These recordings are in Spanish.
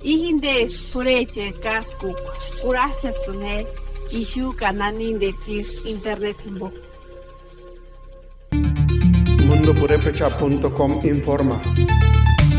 Ihindes pureche kaskuk kurachasune ishu kananin de tir internet mbo. Mundopurepecha.com informa.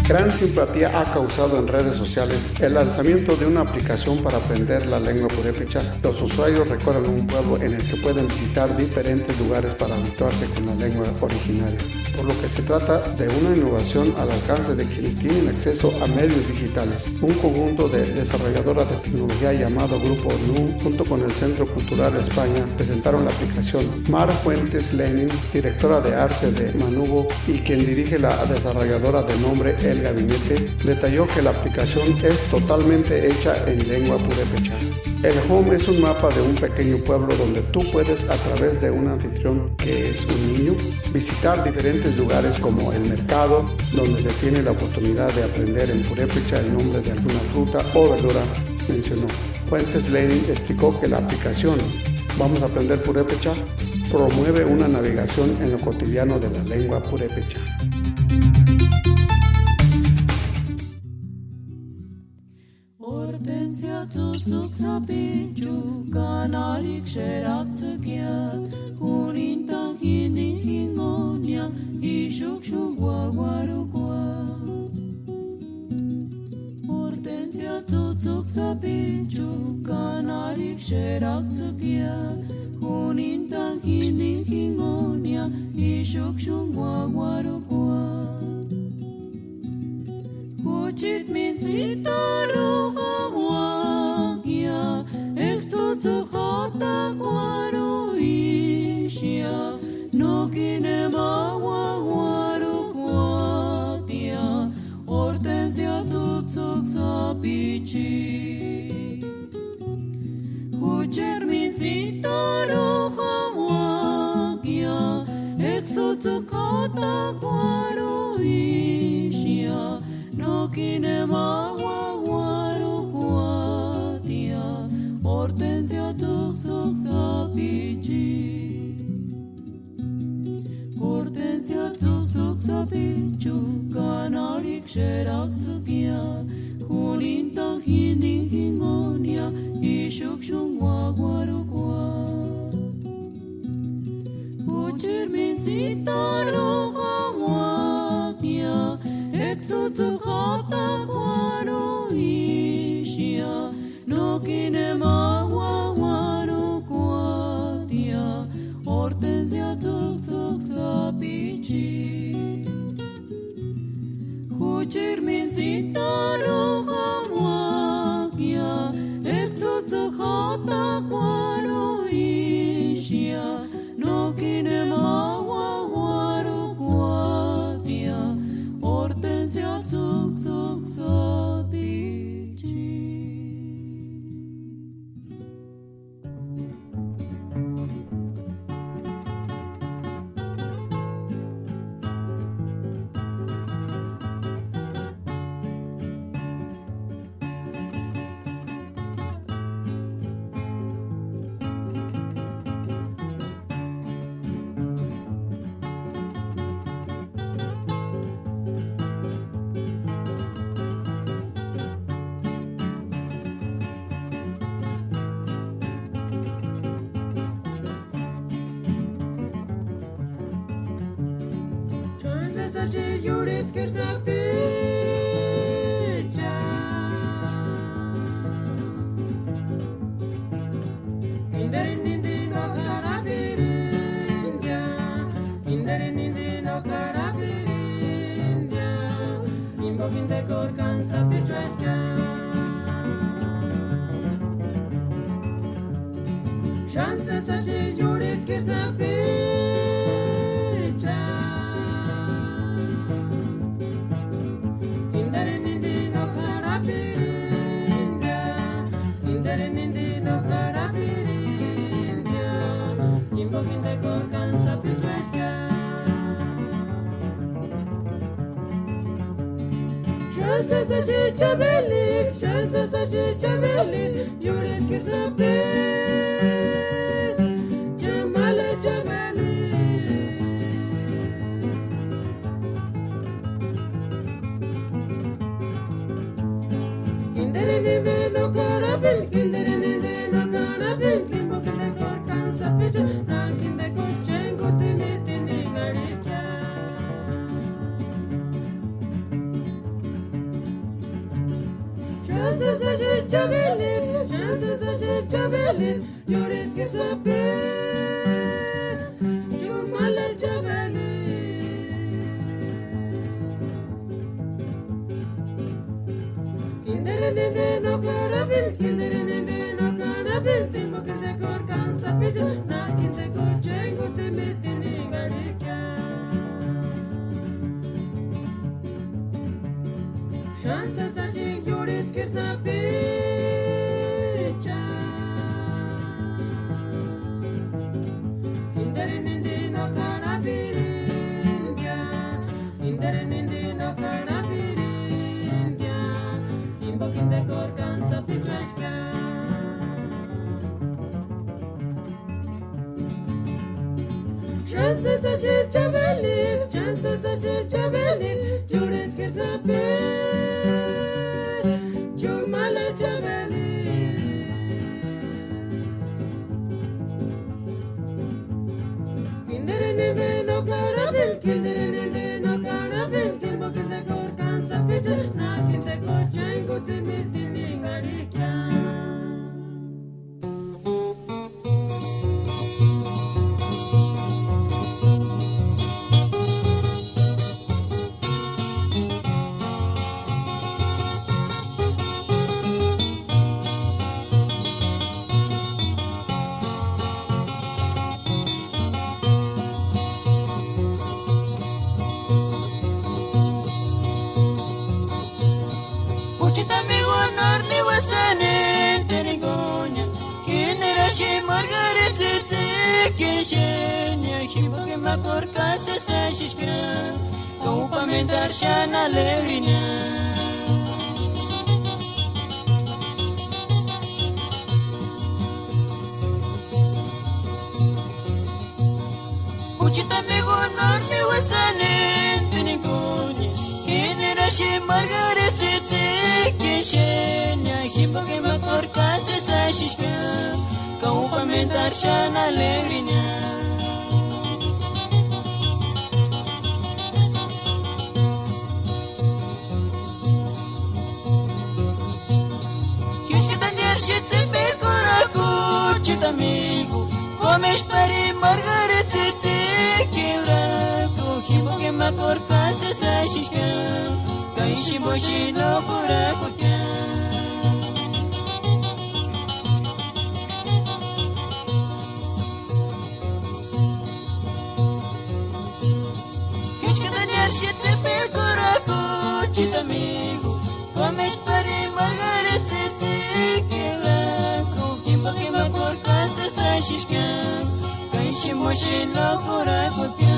Gran simpatía ha causado en redes sociales el lanzamiento de una aplicación para aprender la lengua purépecha. Los usuarios recorren un pueblo en el que pueden visitar diferentes lugares para habituarse con la lengua originaria, por lo que se trata de una innovación al alcance de quienes tienen acceso a medios digitales. Un conjunto de desarrolladoras de tecnología llamado Grupo NU, junto con el Centro Cultural España, presentaron la aplicación. Mar Fuentes Lenin, directora de arte de Manubo y quien dirige la desarrolladora de nombre El Gabinete, detalló que la aplicación es totalmente hecha en lengua purépecha. El Home es un mapa de un pequeño pueblo donde tú puedes, a través de un anfitrión que es un niño, visitar diferentes lugares como el mercado, donde se tiene la oportunidad de aprender en purépecha el nombre de alguna fruta o verdura, mencionó. Fuentes Lenin explicó que la aplicación Vamos a aprender purépecha promueve una navegación en lo cotidiano de la lengua purépecha. Hortensia tutuk sapichu kanarik sheraktukia unintang hinihingonia ishukshugwa guarugua. Hortensia tutuk sapichu kanarik sheraktukia unintang hinihingonia ishukshugwa guarugua. Kuchit min sitaru hawagia Ektutu kata kwaru ishia Nokine mawa waru kwatia Hortensia tutsuk sapichi Kucher min sitaru hawagia Ektutu kata kwaru ishia No kine mawa waru kuatia Hortensia tuksuk sapichi Hortensia tuksuk sapichu Kanarik sherak tsukia Junintang hiningingonia Ishukshung waru kuat Kuchir min sitaru hawakia Ektutu kata kwaru ishia No kine mawa waru kuatia Hortensia tuksuk sapichi Kuchir min sitaru hawakia Ektutu kata kwaru ishia No kine mawa waru kuatia Hortensia tuksuk sapichi. Javelin, Yoretz Gesabe, Jumala Javelin. Kinderene no karabin, kinderene no karabin, Timo kinde kor kansa pitu, na kinde kor chengu timitini garika. Shansa saji Yoretz Gesabe. Chances are Javelin, chances are Javelin, Yoretz Gesabe, Jumala Javelin. Kinderene no karabin, kinderene no karabin, Timo kinde kor kansa pitu, na kinde kor chengu timitini garika. Margaret Kishenia, Hiboke Makorka, Sashishka, Upamentar Shana Levina. Uchita Migo Norni was an Tinigonia, Kinerashi Margaret Kishenia, Hiboke Makorka, Sashishka. Upamentar Shana Levina. Kiushkita nershitse Bekoraku, Chitamigo, Comes Pari Margaret Kiraku, Hiboke Makorka, Sashishka, Kaishi Boshi no Kurakuka. Amigo, comes para Margaret Kiraku, Hiboke Makorka, Sashishka, Kaishi Moshi no Kurakuka.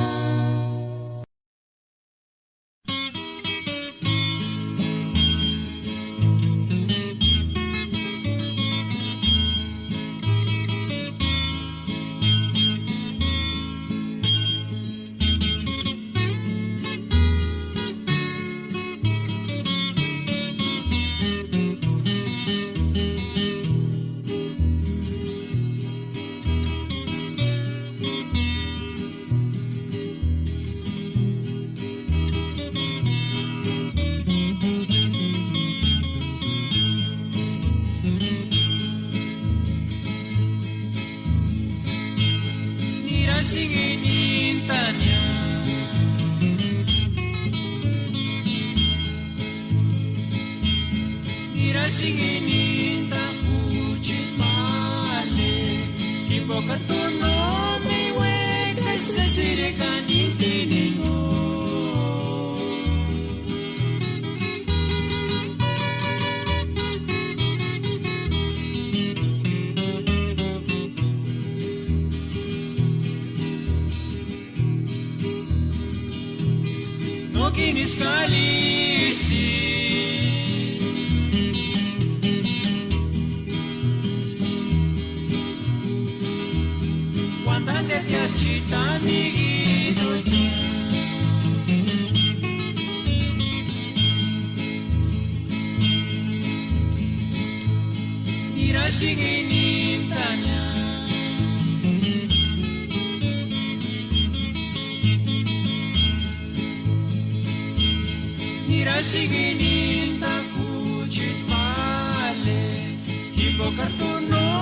Singininta uchit male, Hiboka tu no mi weka se sire kanintinigo. No kinis kalisi. Chita amiguito ya. Mira singinintanya. Mira singininta kuchit male, Hiboka tu no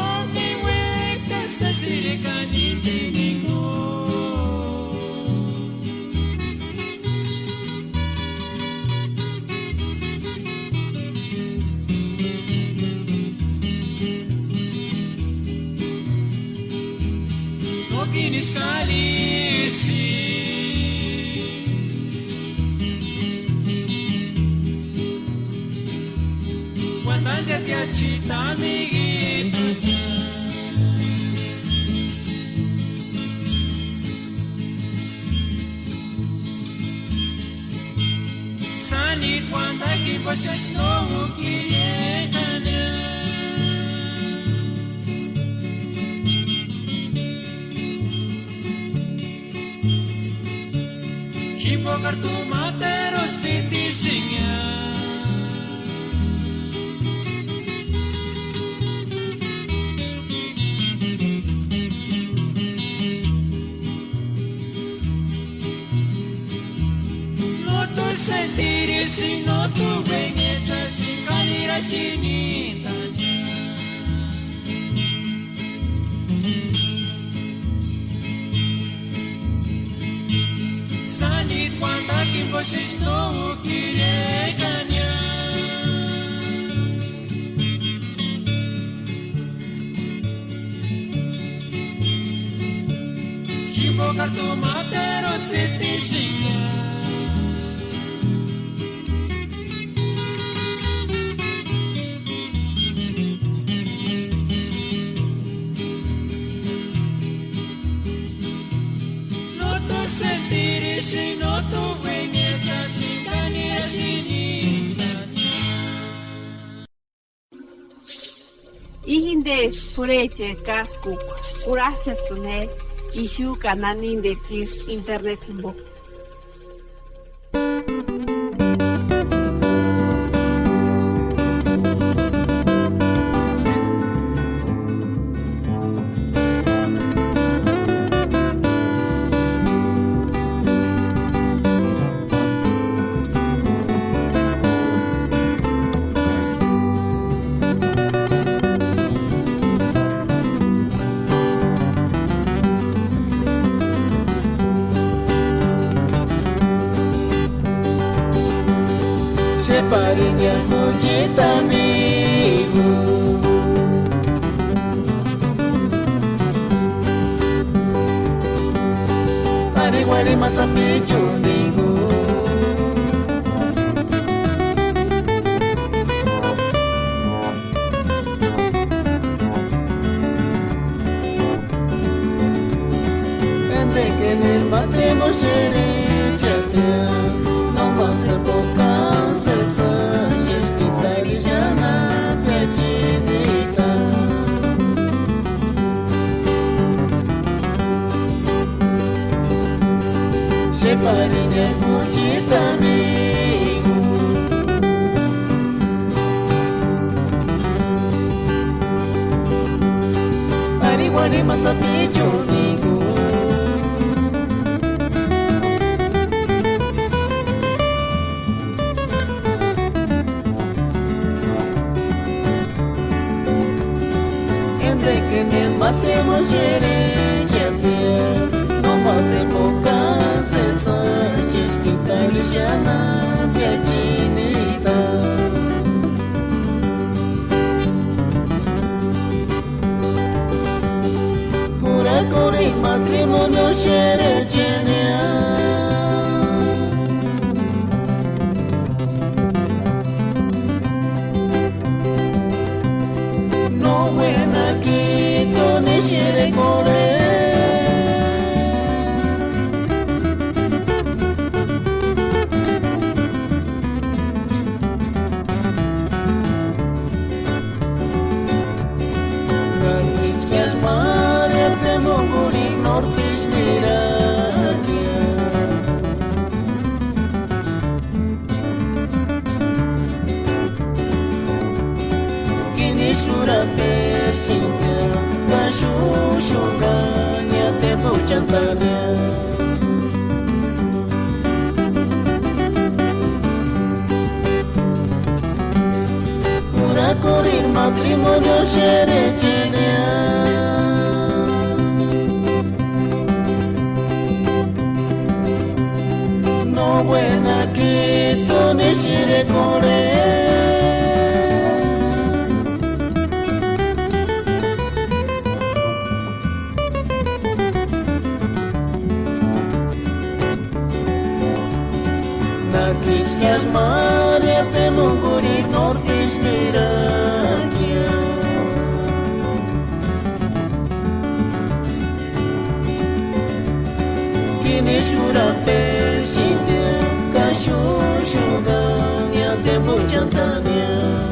Ihindes pureche kaskuk kurachasune ishu kananin de tir internet bo. Separinha mundita amigo Pariguari masapichu amigo Ende que en el matrimonio seré chatea No más a boca Separinha mundita amigo Pariguari masapichu amigo Ende que en el matrimonio seré chatea No más época Italiana piacinita Cura con il matrimonio scere No buena quito ne scere con Nortis miragia Kinis lura persinga Kasushunganya tempo chantanya Cura con il matrimonio scere Kiskas Maria te munguri nortis nirakia Kini shura persintia Kashushuga tempo jantamia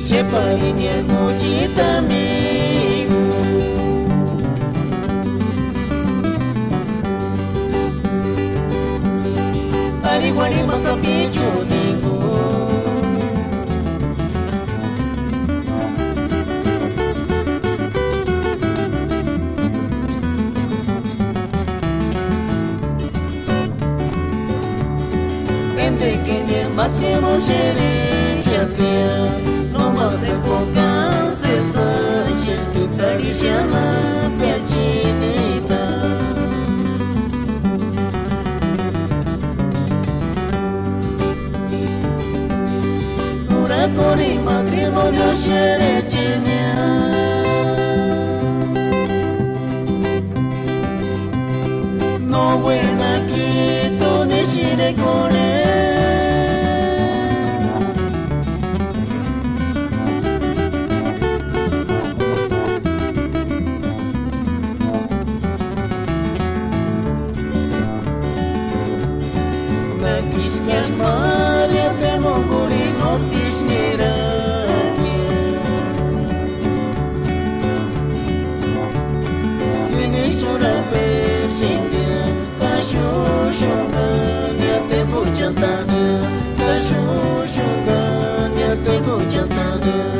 Separinha mudita amigo Ariguari masapicho ningu Ende que ne matemo chere chatia se focan sensations que tradiciona piacinita Uracoli matrimonio sherecenia No buena quito ne shirekone Kiskas Maria te monguri notis nirakia Kini sura persintia Kashushuga te bujantania Kashushuga te bujantania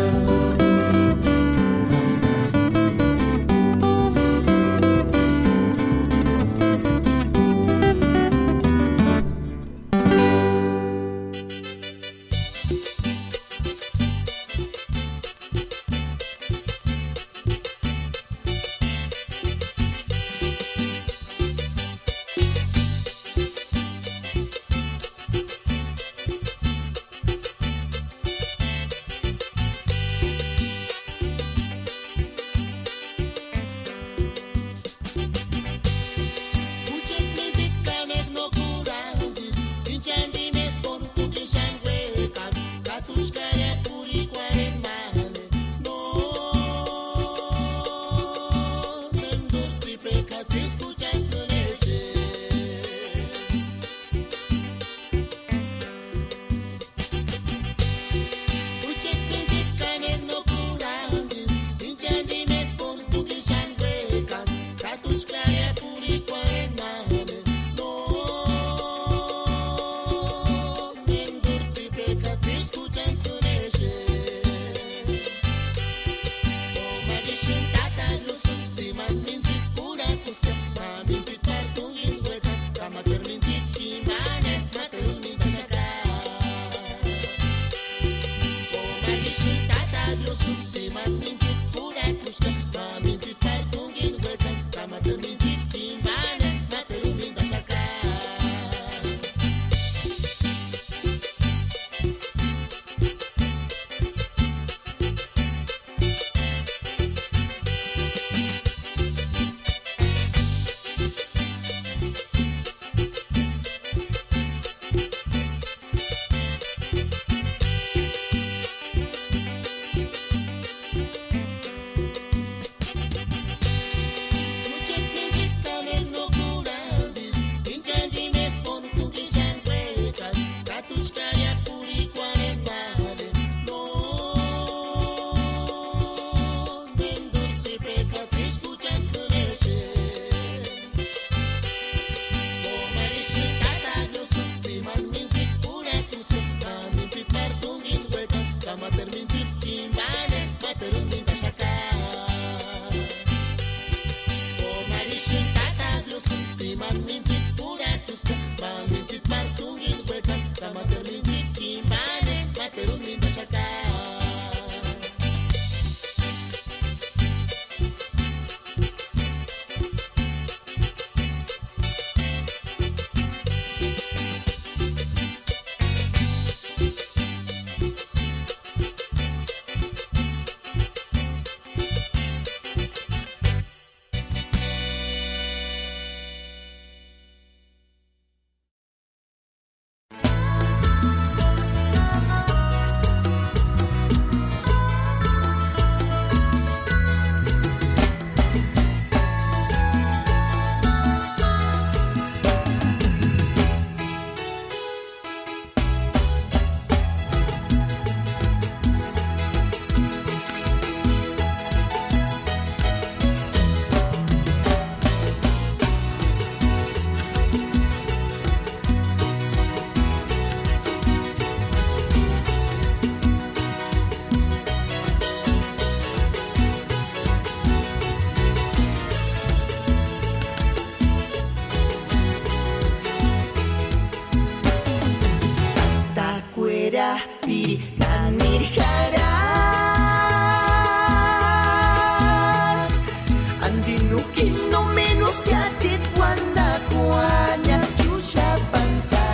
no menos gadget wanda kuanya chusha panza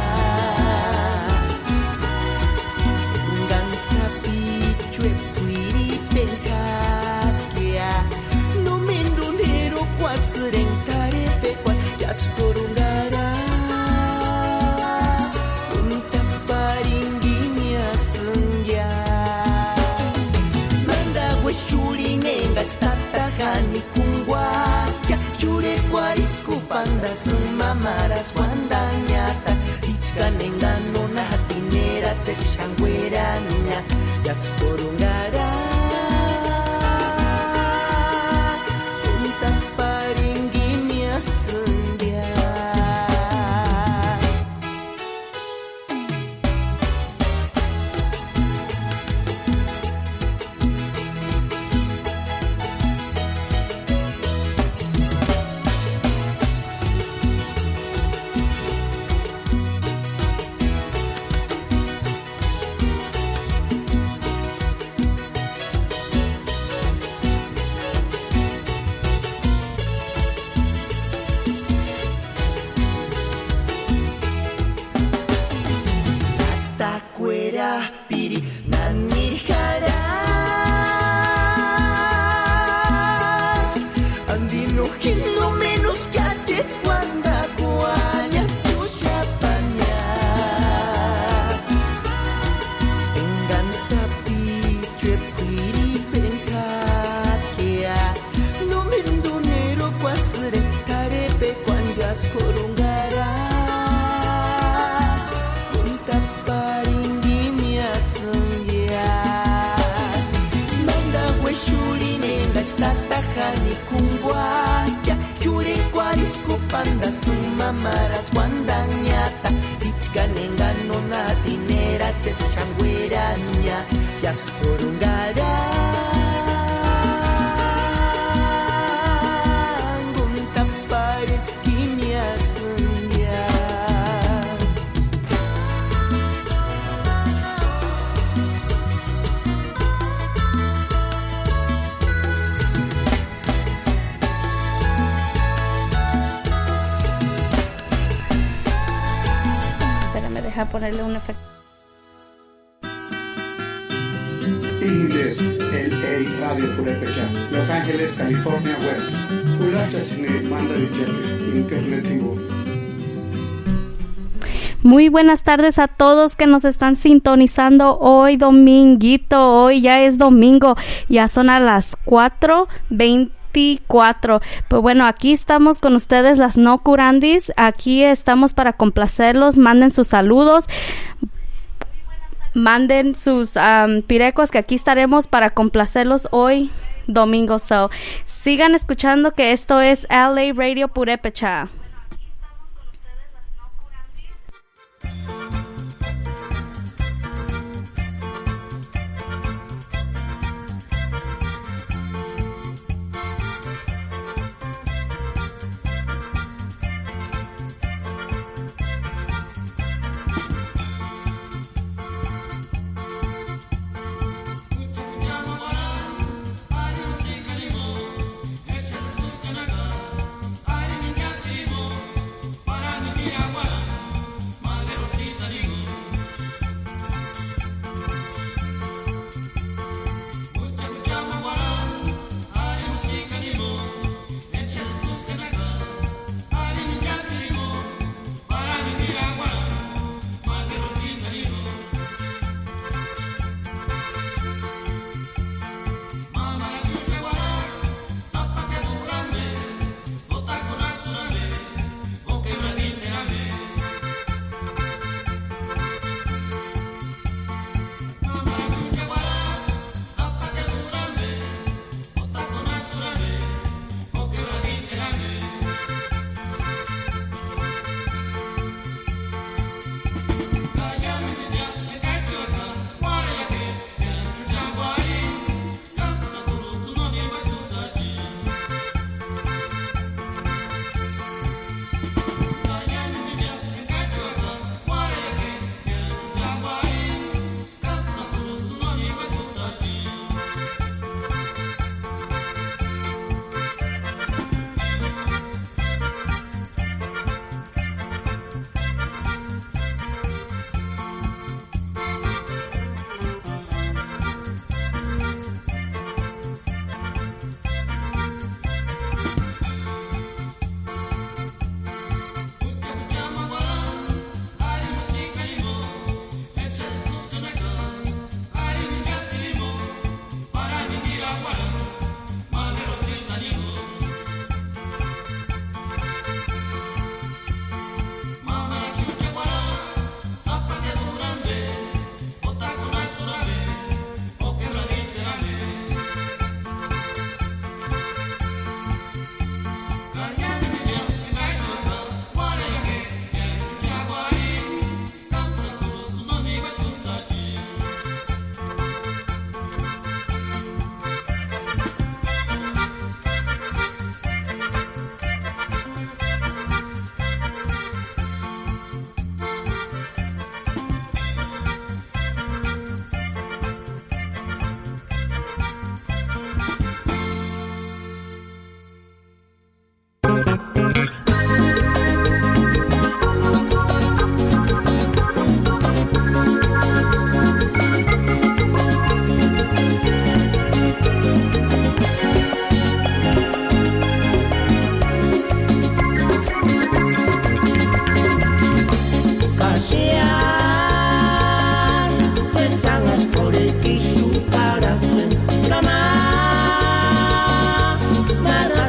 gansa pichue puiri penkakia no mendunero kwasren tarepe kwa yaskorungara unta paringinya sengya manda weshuri nenga statahani kungwa Chure kwarisku panda sumamaras wanda nyata Ichka nengano na hatinera tekshangweranya Yasporungara Unta paringi asundia piri nanirjaras andino no menos gadget wanda kuanya tusyapanya enggan sapi cuet piri penkakia no mendunero kwasre tarepe kwanjas korungara Tatahani kungwaya Yuri kwarisku panda sumamaras wanda nyata Ichka nengano na dinera Tepshangweranya Yasporungara Nguntapare kinya sundya Deja ponerle un efecto. Inglés, LA Radio Purépecha, Los Ángeles, California Web. Kulacha Cine, Manda Internet Vivo. Muy buenas tardes a todos que nos están sintonizando hoy dominguito. Hoy ya es domingo, ya son a las 4:24. Pues bueno, aquí estamos con ustedes las no curandis. Aquí estamos para complacerlos. Manden sus saludos. Manden sus pirecos, que aquí estaremos para complacerlos hoy domingo. So, sigan escuchando que esto es LA Radio Purépecha. Ari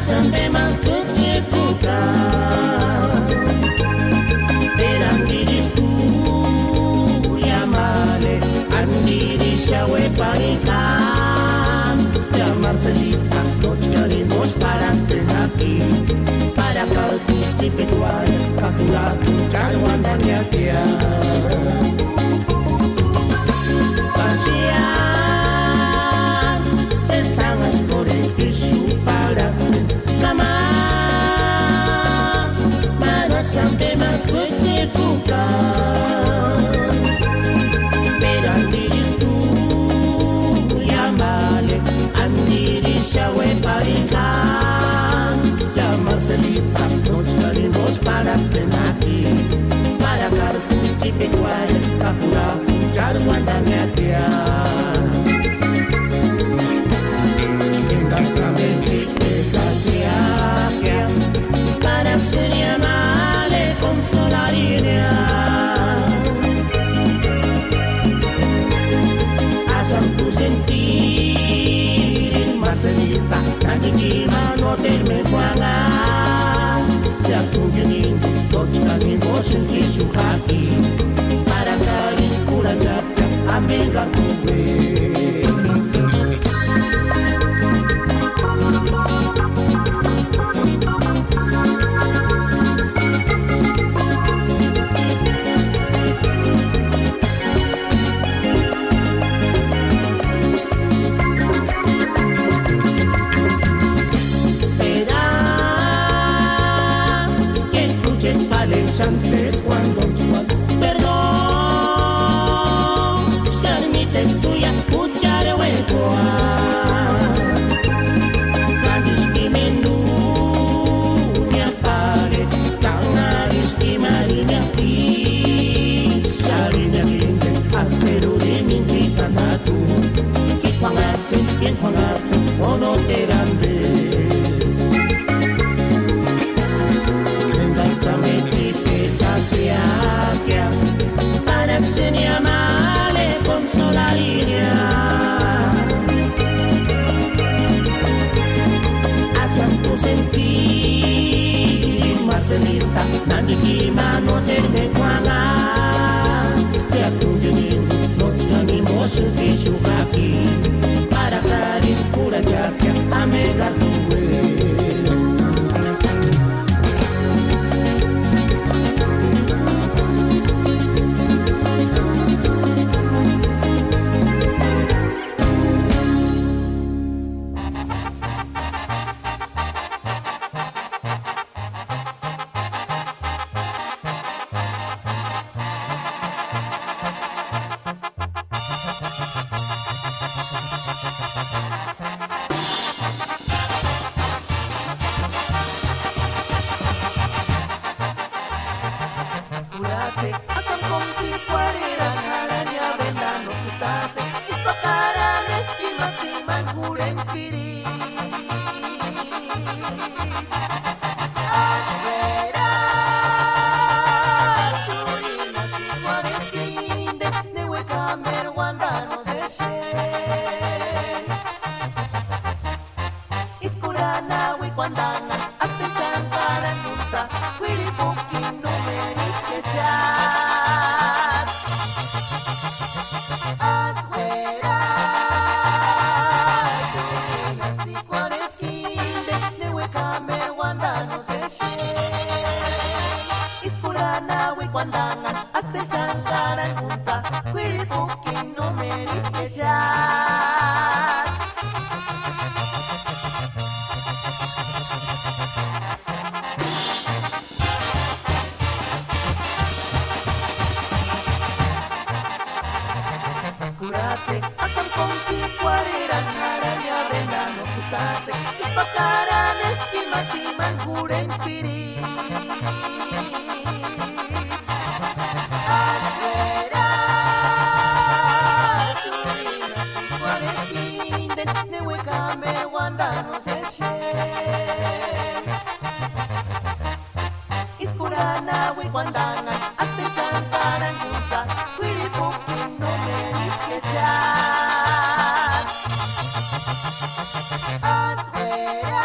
asambe matutikuka perangiris tu yamale andirisha weparikam ya Marcelita nos queremos para aquí para kaltu cipituan kakulatu jarwandanya dia pasian sesangas kore tisu para mama marat sampai matutikuka perangiris tu yamale andirisha weparikam ya Marcelita nos queremos para aquí para kartu cipituan kakulatu jarwandanya dia sería male consolaría asam tu sentir Marcelita nakikima no terme kuanga siap tungguin tochkan ni bosen kisu hati para kali kula japka ambil kartu chances cuando perdón permites tuya escuchar hueco kadis kimenu nya pare tangaris kimarinya salinya kinde astero de minjika natu kwangatse ono terande para sería male consolaría asam tu sentir Marcelita nakikima no terme kuanga tiap tunjunin notchkani mosu fishu kaki para karir kura jakya amegar tuwe asam kompi kuareran haranya vendano tutate ispakaran eskimaksiman huren piri aspera surina tikuareskinde newe kamer wandano seshe iskulana we kwandangan aste shankaran nutsa wiripukin numeris keshat aswera surina tikuareskinde newe kamer wandano seshe iskulana we kwandangan aste shankaran nutsa wiripukin numeris keshat asam kompi kuareran haranya vendano tutate ispakaran eskimaksiman huren piri aspera surina tikuareskinde newe kamer wandano seshe iskurana we kwandangan aste shankaran gutsa wiripukin no meris keshat aswera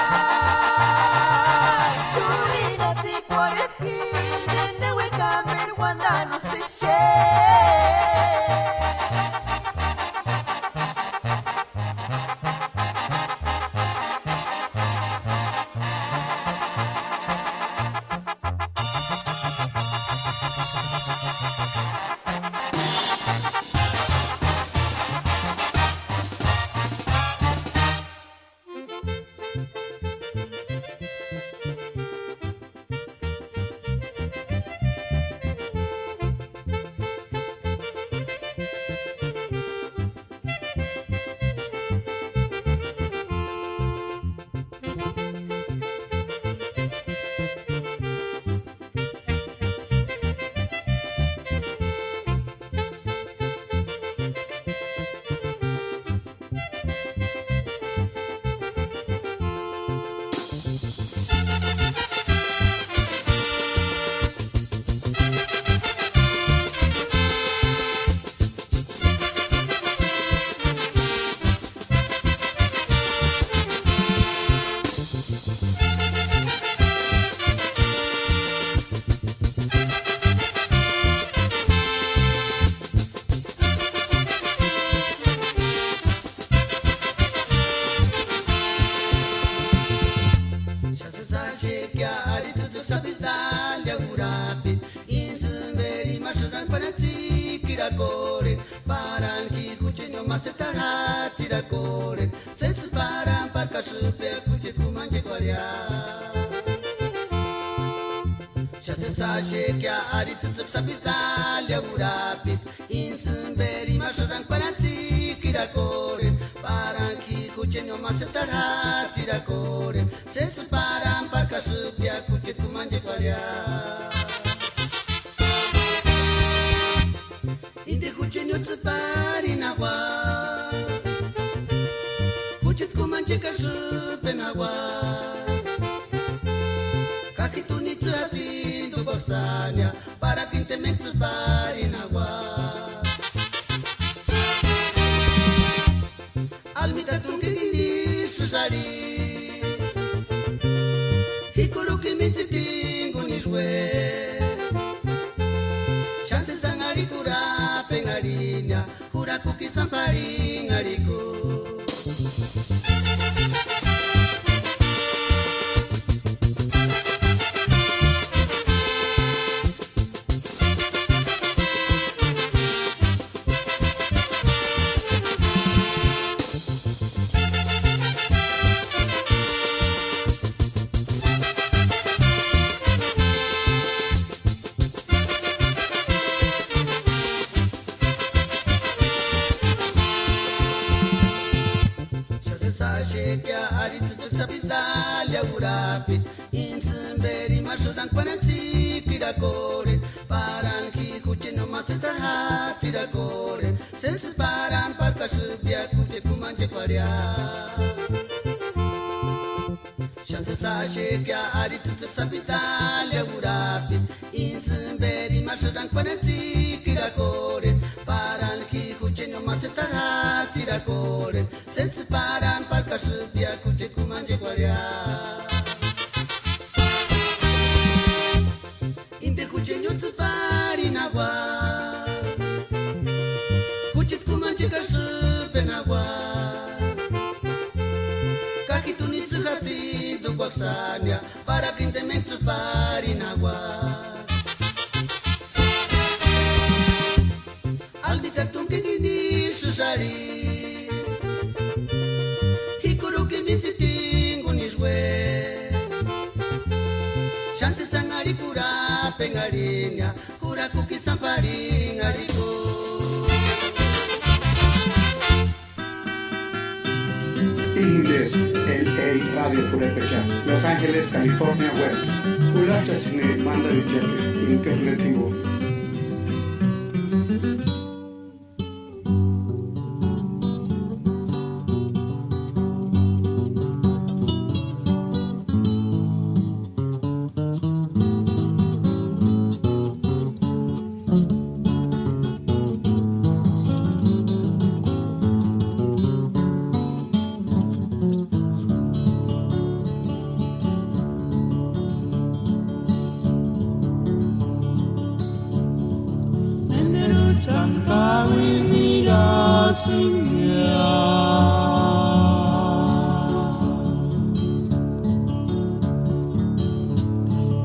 Inglés, LA Radio Purépecha, Los Ángeles, California Web. Kulacha Sine Manda Villete, Internetivo.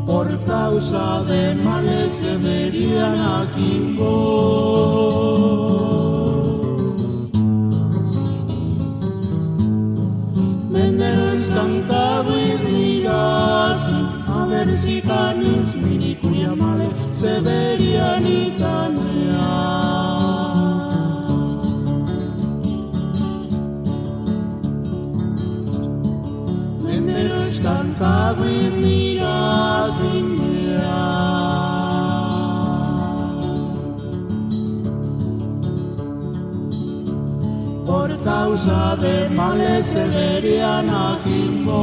Por causa de males se verían a Kimbo. Menderes cantado y miras, a ver si canis mini cuya male se verían y Menderes cantado y miras y por causa de males se verían a Kimbo.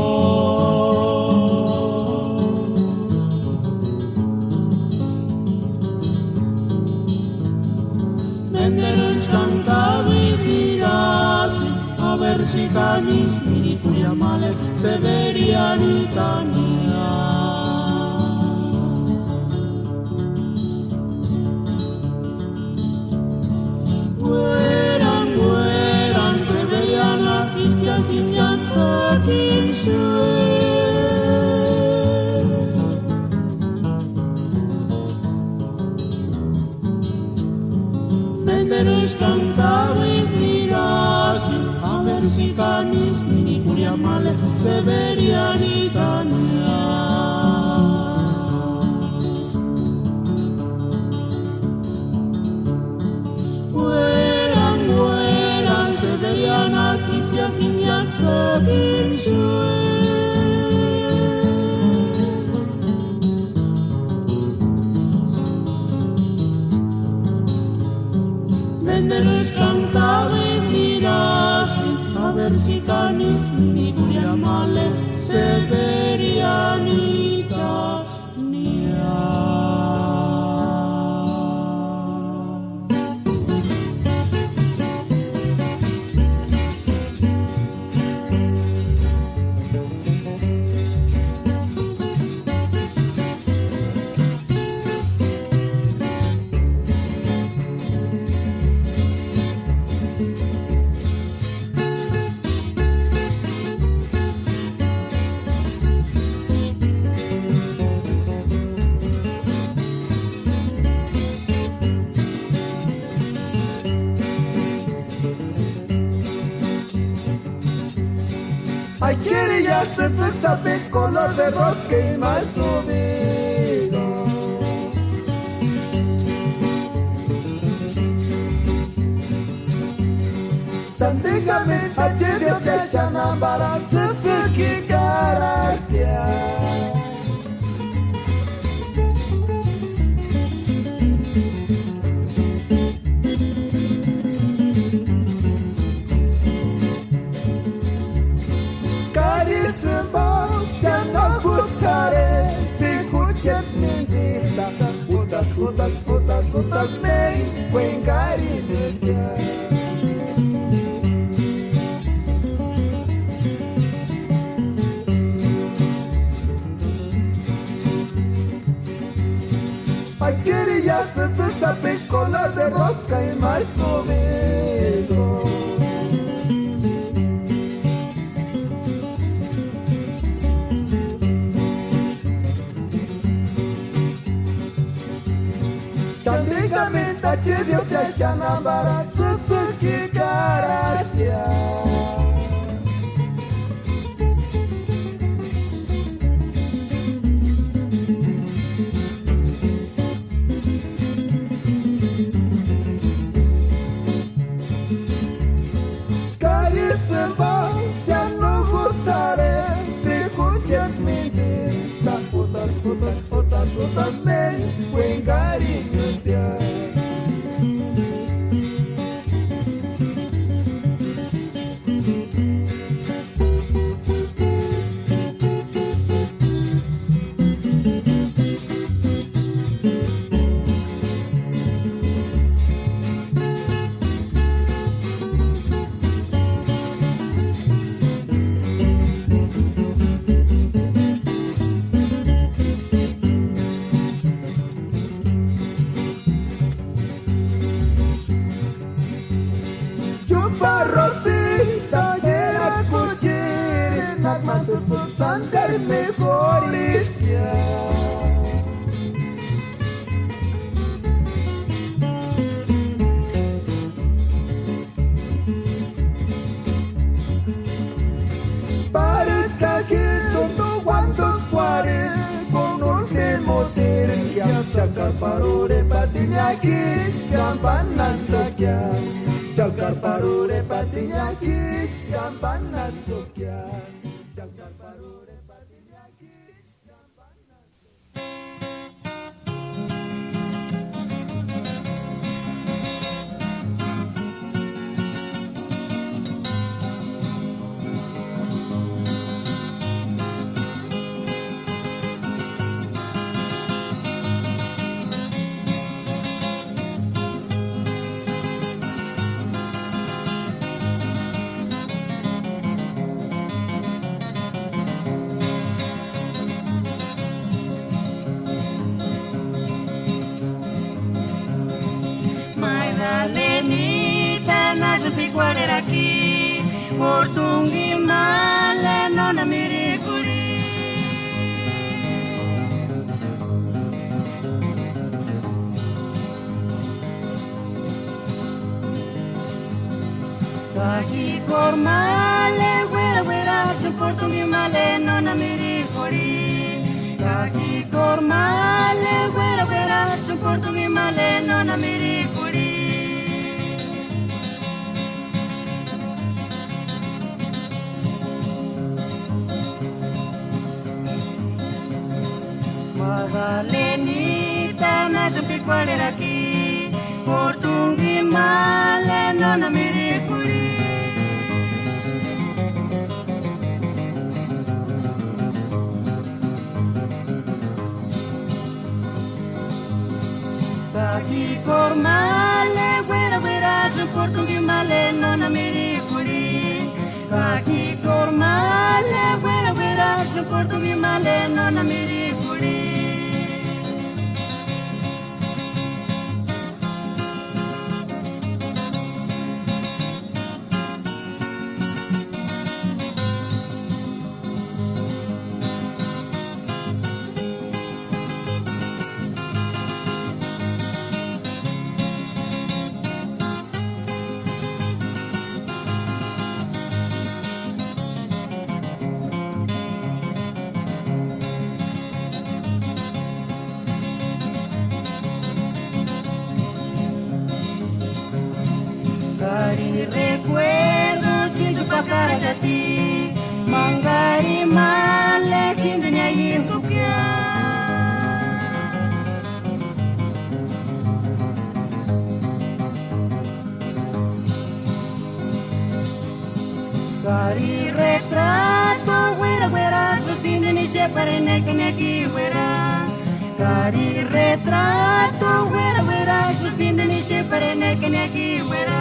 Menderes cantado y miras, a ver si canis mini cuya male se verían y Menderes cantado y miras, a ver si canis mini cuya male se verían y Vuelan, se verían a Cristian, Menderes cantado y miras, a ver si canis mini cuya male se verían y Ay, quiere ya sabes color de rosca y más subido. Sandígame, ayer Dios se llama para Tsuki Karastia. Utas mei, Wengari bestia. Ay, quiere ya sabes color de rosca y más subido. Chandrigamenta che Dios se llama para Tsuki Karastia. Karisemba, se no gustare, picuchet minzita, utas men, Wengari bestia. ser mejores ya. Parezca que tonto cuando suare con último tercia sacar parole patinya aquí campanan sakya sacar parole patinya aquí campanan sakya sacar parole patinya aquí campanan. Lenita nas figuarera aqui, portungi male nona miricuri. Kaki cormale, guera guera, su portungi male nona miricuri. Kaki cormale, guera guera, su portungi male nona miricuri. Lenita nas piquarera aqui, portungi male nona miricuri. Kaki cormale, guera guera, su portungi male nona miricuri. Kaki cormale, guera guera, su portungi male nona miricuri. Cari recuerdo cinco cara de ti, mangari male kindinya yinsukia. Cari retrato guera guera, su pindini se pare neki neki guera. Cari retrato guera guera, su pindini se pare neki neki guera.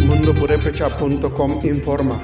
Mundopurepecha.com informa.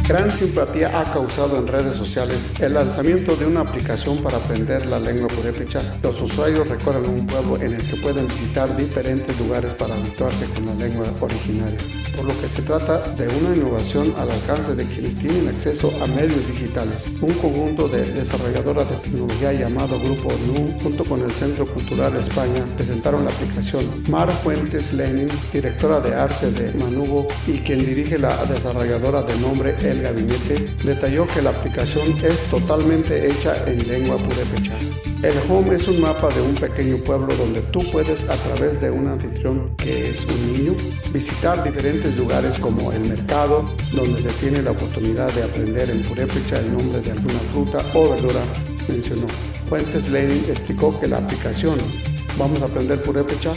Gran simpatía ha causado en redes sociales el lanzamiento de una aplicación para aprender la lengua purépecha. Los usuarios recorren un pueblo en el que pueden visitar diferentes lugares para habituarse con la lengua originaria, por lo que se trata de una innovación al alcance de quienes tienen acceso a medios digitales. Un conjunto de desarrolladoras de tecnología llamado Grupo NU, junto con el Centro Cultural España, presentaron la aplicación. Mar Fuentes Lenin, directora de arte de Manubo y quien dirige la desarrolladora de nombre El Gabinete, detalló que la aplicación es totalmente hecha en lengua purépecha. El Home es un mapa de un pequeño pueblo donde tú puedes, a través de un anfitrión que es un niño, visitar diferentes lugares como el mercado, donde se tiene la oportunidad de aprender en purépecha el nombre de alguna fruta o verdura, mencionó. Fuentes Lenin explicó que la aplicación Vamos a aprender purépecha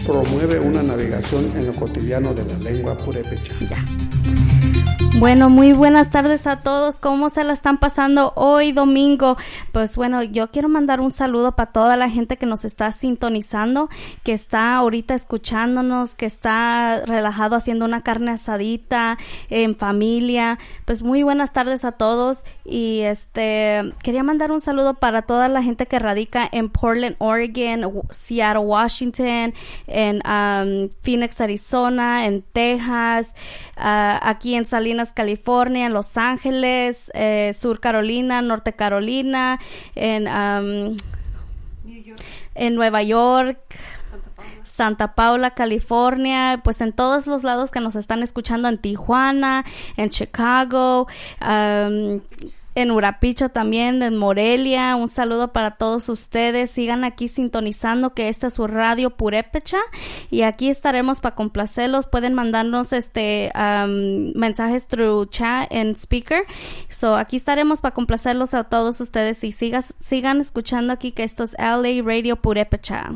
promueve una navegación en lo cotidiano de la lengua purépecha. Ya. Bueno, muy buenas tardes a todos. ¿Cómo se la están pasando hoy domingo? Pues bueno, yo quiero mandar un saludo para toda la gente que nos está sintonizando, que está ahorita escuchándonos, que está relajado haciendo una carne asadita en familia. Pues muy buenas tardes a todos. Y quería mandar un saludo para toda la gente que radica en Portland, Oregon, Seattle, Washington, en Phoenix, Arizona, en Texas, aquí en Salinas, California, en Los Ángeles, Sur Carolina, Norte Carolina, en Nueva York, Santa Paula, California, pues en todos los lados que nos están escuchando, en Tijuana, en Chicago, en Urapicho también, en Morelia. Un saludo para todos ustedes. Sigan aquí sintonizando, que esta es su radio Purépecha, y aquí estaremos para complacerlos. Pueden mandarnos mensajes through chat en speaker. So aquí estaremos para complacerlos a todos ustedes, y sigan escuchando aquí, que esto es LA Radio Purépecha.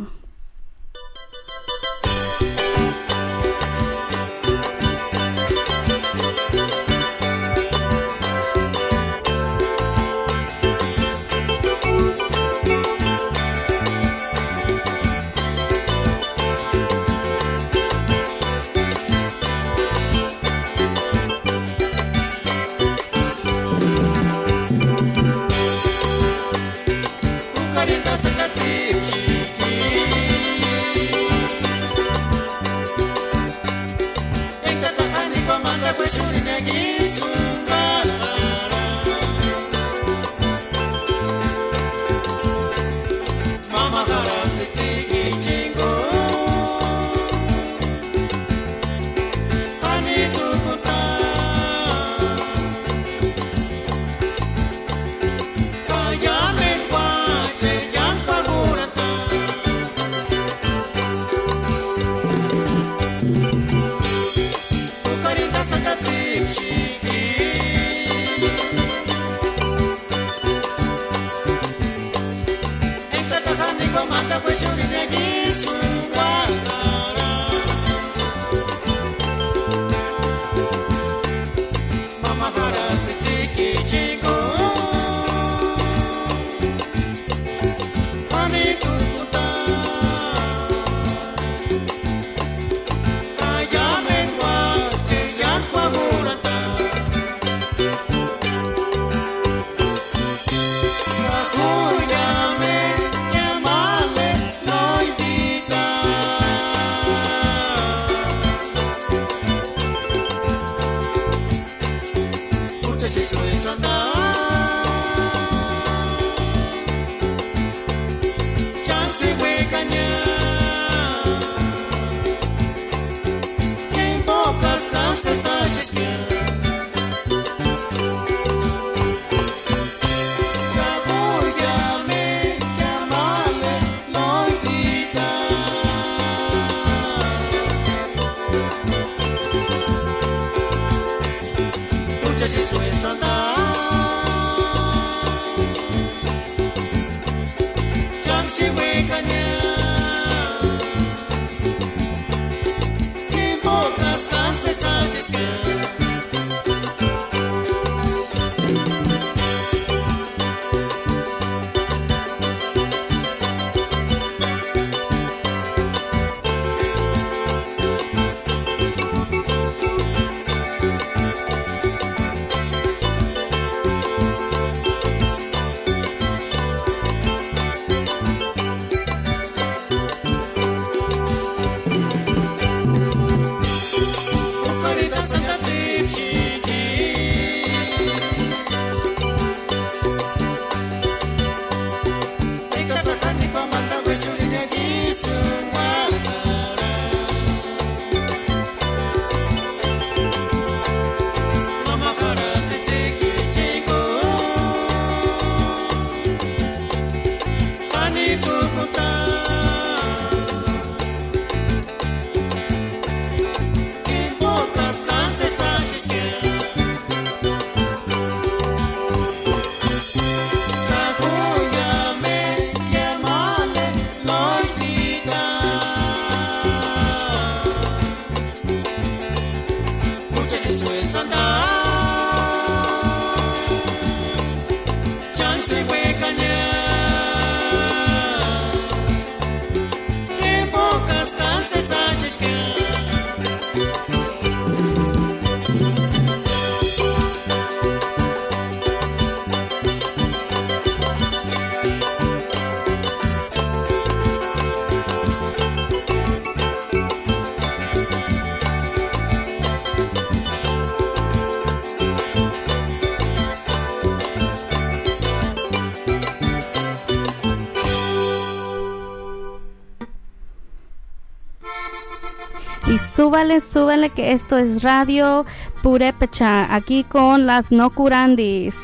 Y súbale, súbale que esto es Radio Purépecha, aquí con las no curandis.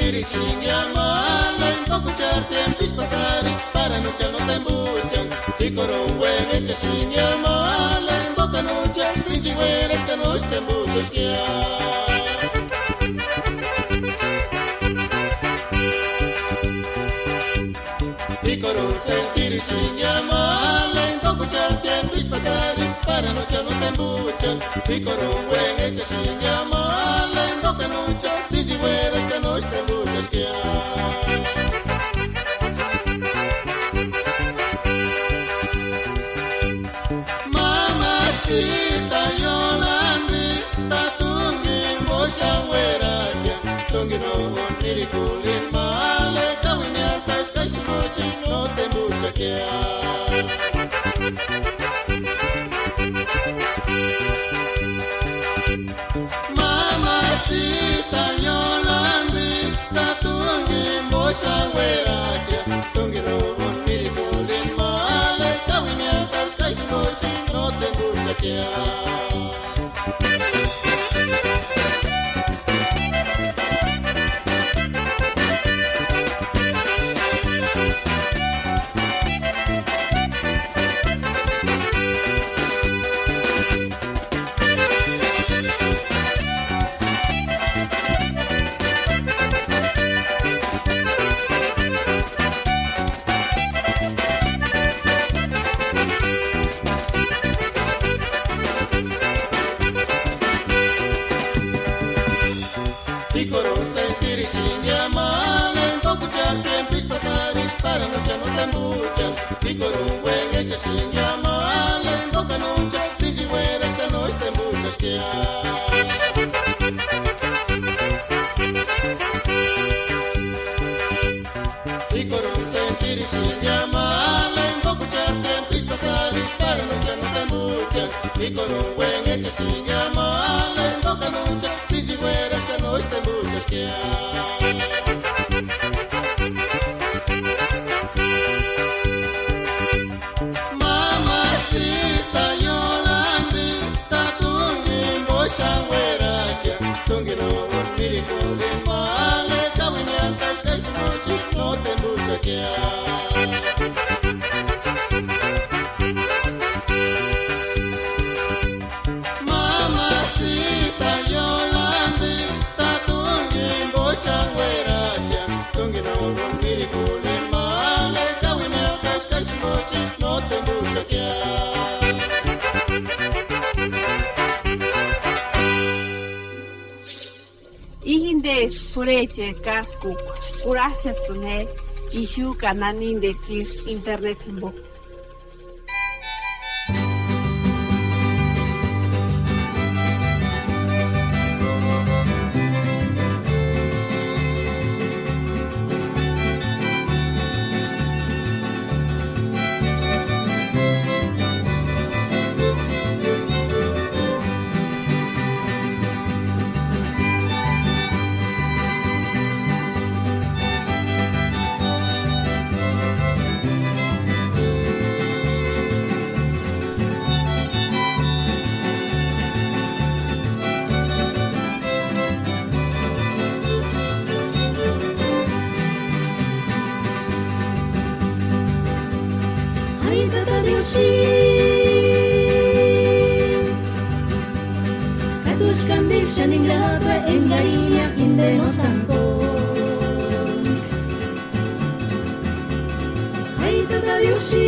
sentir y sin llamarla, en poco echar tiempo y pasar, para noche no te embuchan, y con un buen hecho sin llamarla, en boca noche, sin chigüeras que no te embuches que y con un sentir y sin llamarla, en poco echar tiempo y pasar, para noche no te embuchan, y con un buen hecho sin llamarla, en boca noche, sin chigüeras que no te embuches que Mamacita Yolandita, tungin bosa weratia, tungin ohon mirikulin male, kawin yatas kaisimosi no te muchakia. Mamacita Yolandita, tungin bosa weratia, tungin ohon mirikulin male, kawin yatas kaisimosi no te muchakia. Y con un sentir y sin llamarla, en poco echar tiempo y pasar, para noche no te embuchan, y con un buen hecho sin llamarla, en boca noche, sin chigüeras que no te embuchas que y con un sentir y sin llamarla, en poco echar tiempo y pasar, para noche no te embuchan, y con un buen hecho sin llamarla, en boca noche, sin chigüeras que no te embuchas que Mamacita Yolandita, tungin bosa weratia, tungin ohon mirikulin male, kawin yatas kaisimosi no te embuchakia. Mamacita Yolandita, tungin bosa weratia, tungin ohon mirikulin male, kawin yatas kaisimosi no te embuchakia. Ihindes pureche kaskuk kurachasune ishu kananin de kir internet mbo. Ay, tata Dioshi, katushkan dikshan ingratwe engarinia inde no sanko. Ay, tata Dioshi,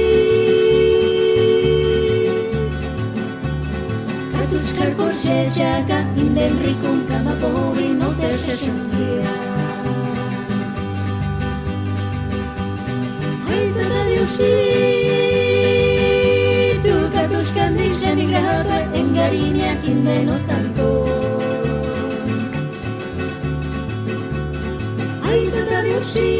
katushkar korche shaka inde rikun kama pori no te shashungia. Ay, tata Dioshi, katushkan dikshan ingratwe engarinia inde no sanko. Ay, tata Dioshi,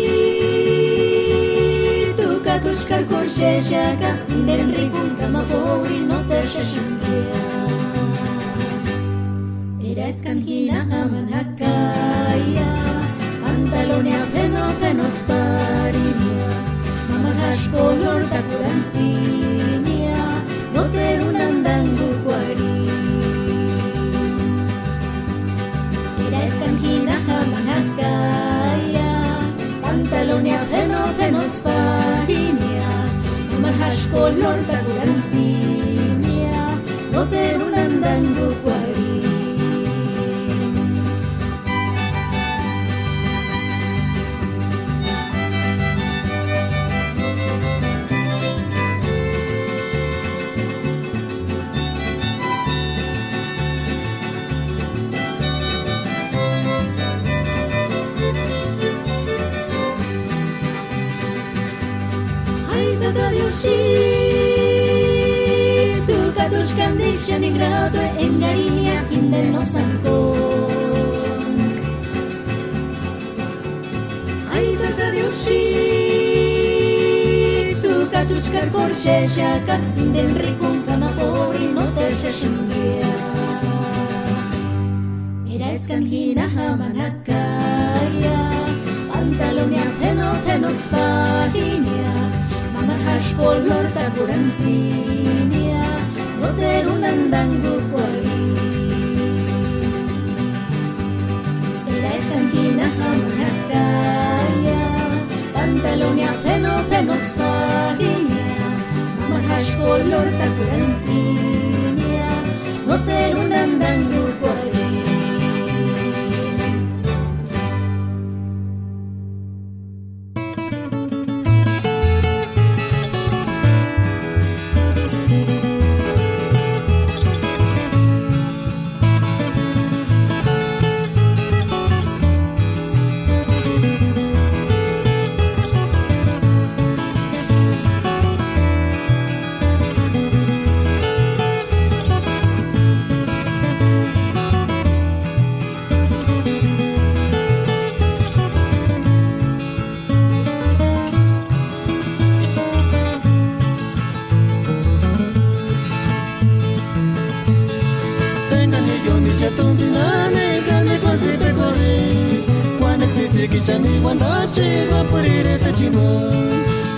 katushkar korche shaka inde rikun kama pori no te shashungia. Ereskan hina haman hakaya, pantalonia peno sparinia, mamahash color takuranstinia, no terunandangu kwari. Ereskan hina haman hakaya, penotspahinia Marhash color taguran stinia No terunandan gukwari Tu katushkan dikshan ingrato en garinia hinden no sankon Ay tatariushi Tu katushkan korshe shaka hinden rikun kamapori no te shashingia Era eskan hina hamanakaya Pantalonia peno spahinia Marhash color taguran stinia No terunandan gukwari Era esangina hamanakaya Pantalonia penotspahinia Marhash color taguran stinia No terunandan gukwari Kichani wandache vapurire tachimo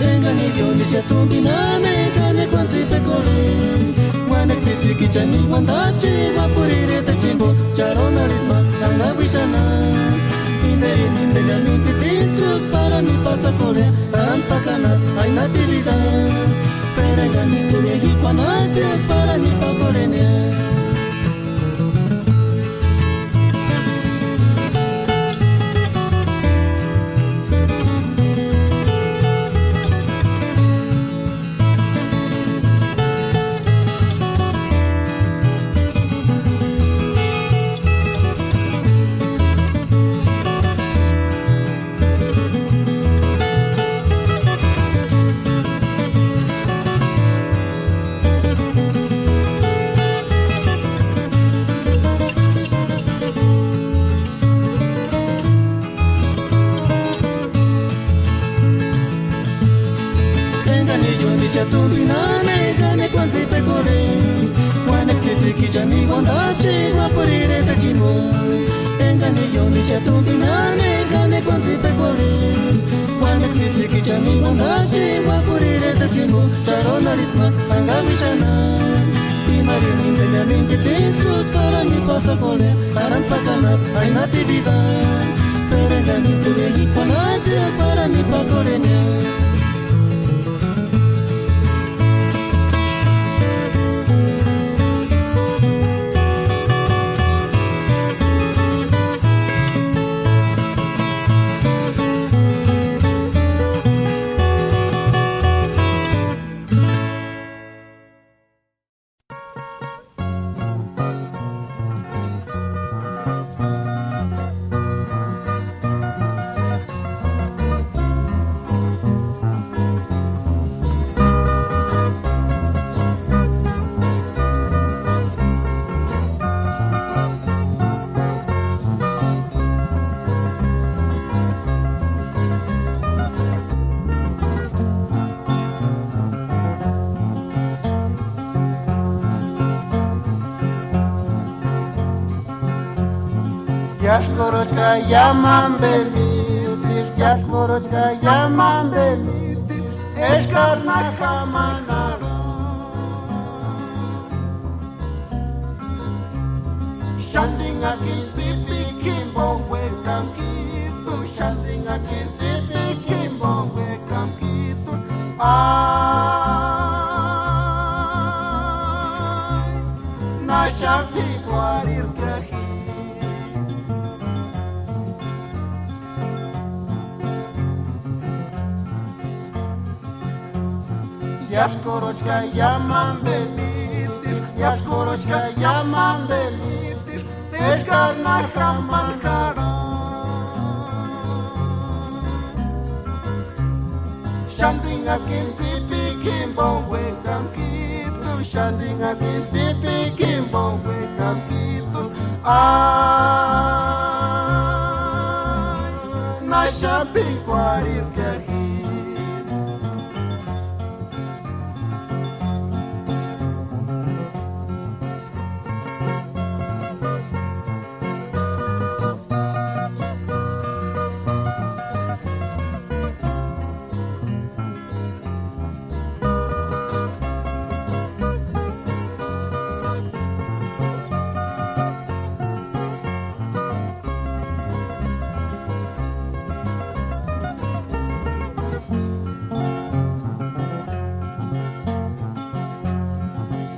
Engani yoni se tumbiname kane kwanzi pekores Wana titi kichani wandache vapurire tachimo Charona ritma anga vishana Inderi ninderi aminti tinskus para ni patsakole Taran pakana ay natividad Perengani kuye hikwanate para ni pakolene Nisha tumbiname kane kwanzi pekores Wana titi kichani wandache vapurire tachimo Engani yo nisha tumbiname kane kwanzi pekores Wana titi kichani wandache vapurire tachimo Charona ritma anga vishana Imari nindele minti tinskus para ni patsakole Haran pakana ay natividad Perengani tuye hikwanate para ni pakolene Яшкорочка, я мамбелитиш, яшкорочка, я мамбелитиш, ешкарна хаманара. Shandinga kinzipi kimbo wekam kitu, shandinga kinzipi kimbo wekam kitu. shapi kwarir krahi Yaskorochka yaman belitis Yaskorochka yaman belitis Eskarna jaman kara Shandinga kinzipi kimbo wekam kitu Shandinga kinzipi kimbo wekam kitu Na shapi kwarir kahi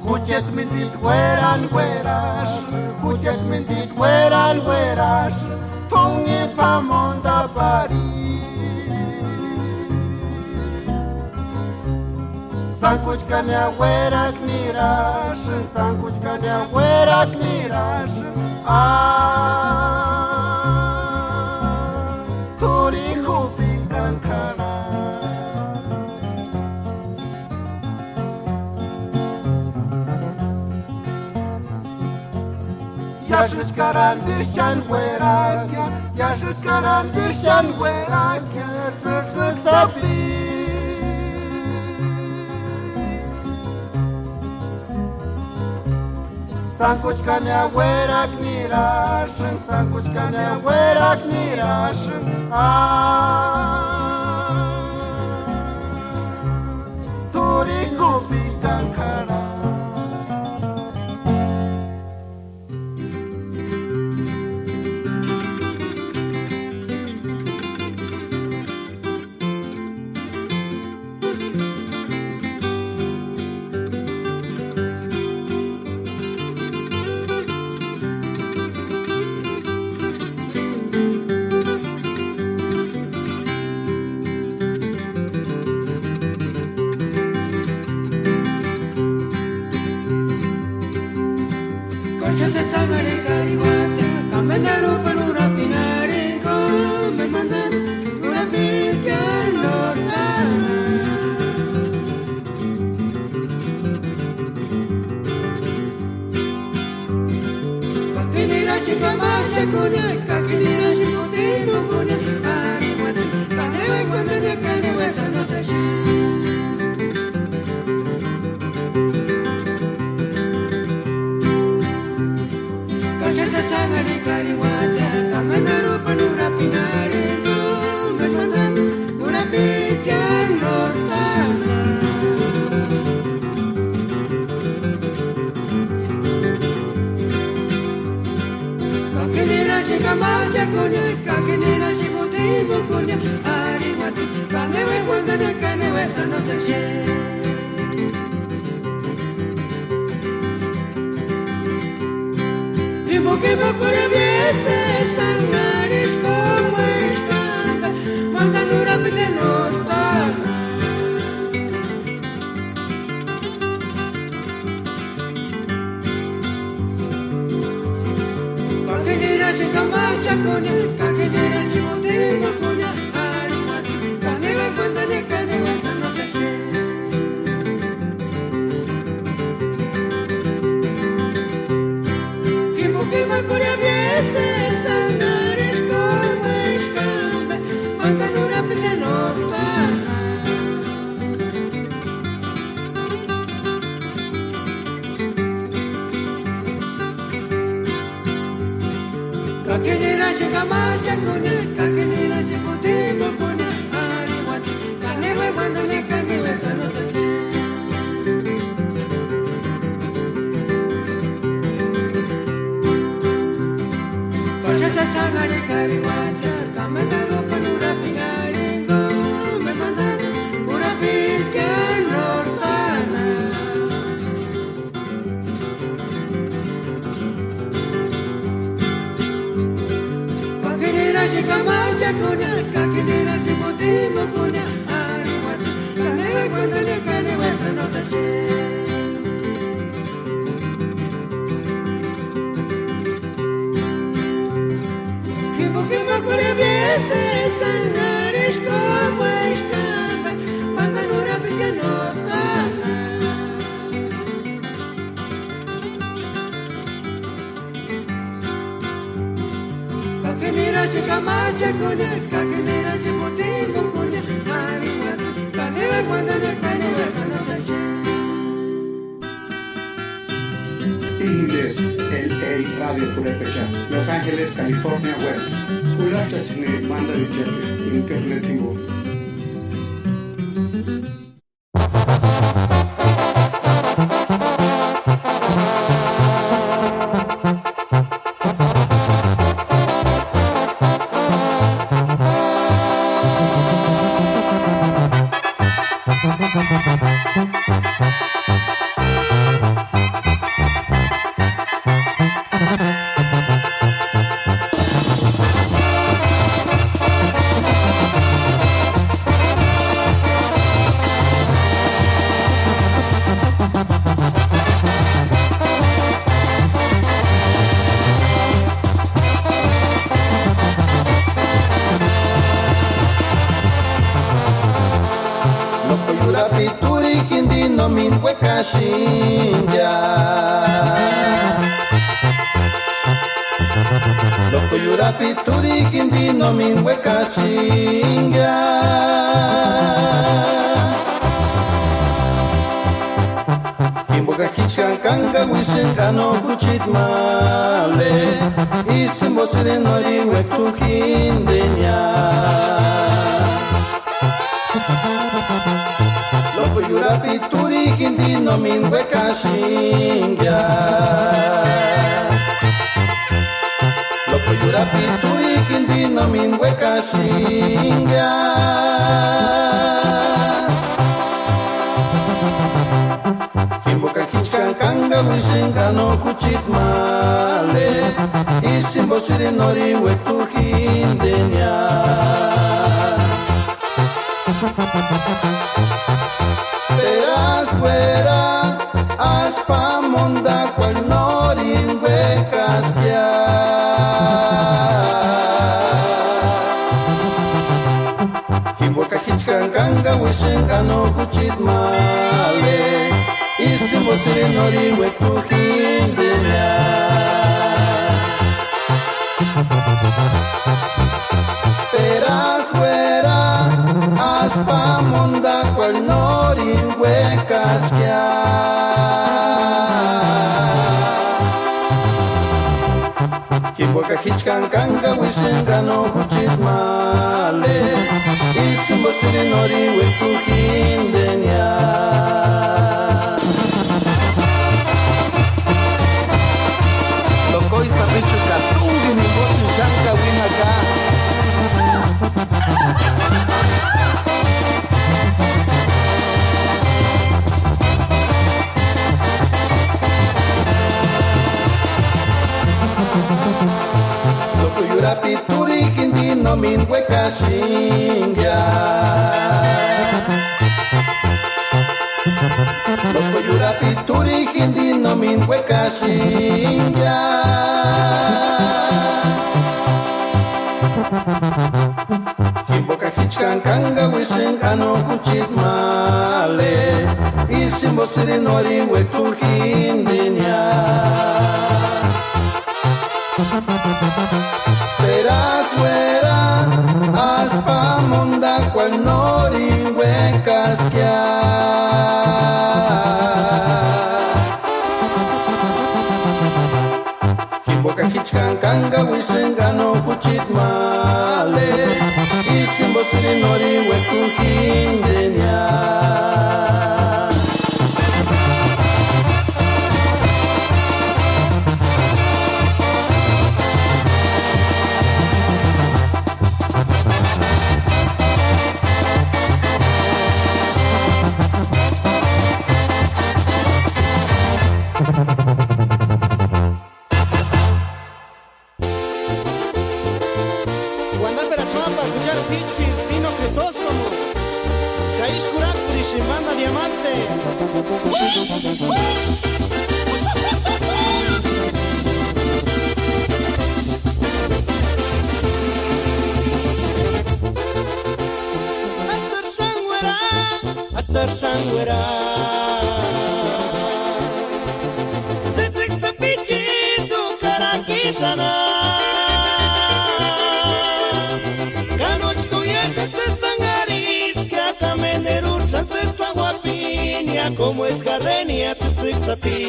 Hujet mintit weran weras Hujet mintit weran weras Tungi pamonda pari Sankuchkania werak niras Sankuchkania werak niras Turi hupikan kana Yaşız karandirşen werakya Yaşız karandirşen werakya Sırsık sapi Sankuchkania werak nirashin Sankuchkania werak nirashin Turi kupi kankara Inglés, LA Radio Purépecha, Los Ángeles, California Web. Kulacha Cine, Manda Villete, Internet Vivo. Loko yurapi turi hindi no min weka shinga Kimboga kichkan kanga wishin kano kuchit male Isimbo sire nori wektu hindenya Loko yurapi turi hindi no min weka shinga Loko yurapi turi hindi no min weka shinga Kimboka kichkan kanga wishin kano kuchit male Isimbo sire nori wektu hindenya Teras fuera aspa monda cual norin huecas ya Kimboka hichkan kanga wishin kano kuchit male Isimbo sire nori wektu hindenya Teras fuera aspa monda cual norin huecas ya Kimboka hichkan kanga wishin kano kuchit male Isimbo sire nori wektu hindenya Lokoi sabichu katungi ni bosu shanka winaka Loko yurapi turi hindi no min weka shinga Loko yurapi turi hindi no min weka shinga Kimboka hichkan kanga wishin kano kuchit male Isimbo sire nori wektu hindenya Teras fuera aspa monda cual nori huecas ya Kimboka hichkan kanga wishin kano kuchit male Isimbo sire nori wektu hindenya Oscar Pino Crisóstomo, Caiz Curacuri, Shimanda Diamante. Astar Sangwera Tzik Sapichitu Karakisana Kanoch Tuyesha se sangaris que akamenderur se saguapinia como es gardenia Tzik Sapi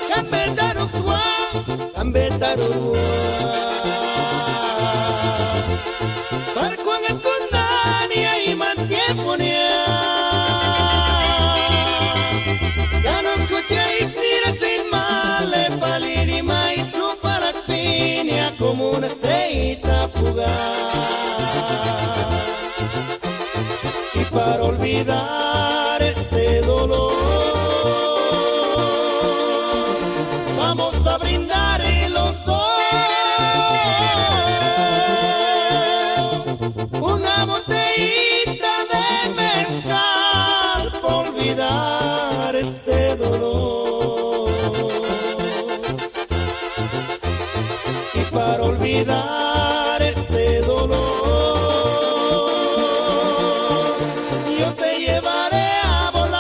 Kambedaruxwa Kambedarua Parkuang Escondania y Mantieponia Ganok Suchais Nira sin male Palirima y su paracpinia como una estrellita fugaz Y para olvidar este dolor Vamos a brindar los dos Una botellita de mezcal para olvidar este dolor Y para olvidar este dolor Yo te llevaré a volar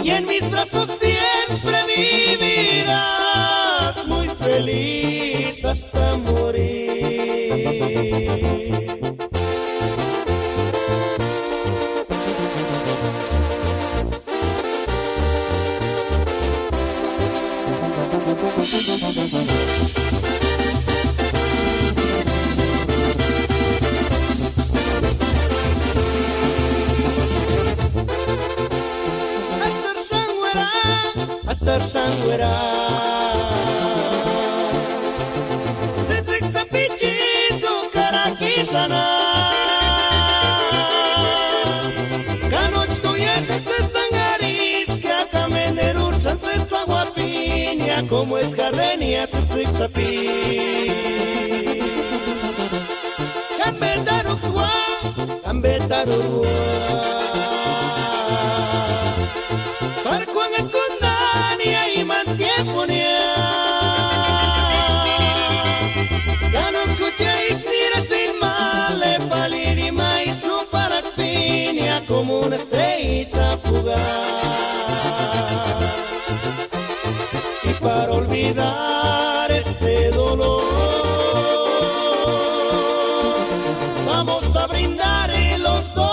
Y en mis brazos siempre vivirás muy feliz hasta morir. Astar Sangwera Tzik Sapichitu Karakisana Kanoch Tuyesha se sangaris que akamenderur se saguapinia como es gardenia Tzik Sapi Kambedaruxwa Kambedarua Parkuang Escondania y Mantieponia Ganok Suchais Nira sin male Palirima y su paracpinia como una estrellita fugaz Y para olvidar este dolor Vamos a brindar los dos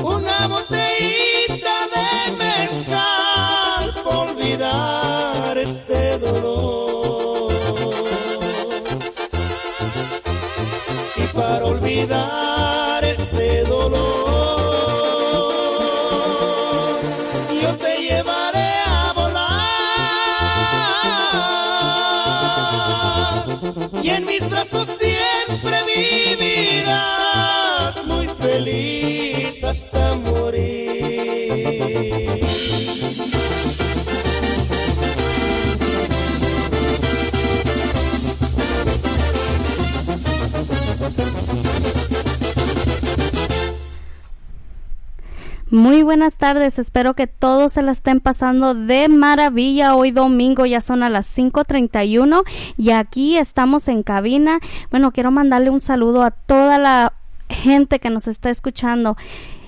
Una botellita de mezcal para olvidar este dolor Y para olvidar este dolor Yo te llevaré a volar Y en mis brazos siempre vivirás muy feliz hasta morir. Muy buenas tardes, espero que todos se la estén pasando de maravilla. Hoy domingo ya son a las 5:31 y aquí estamos en cabina. Bueno, quiero mandarle un saludo a toda la gente que nos está escuchando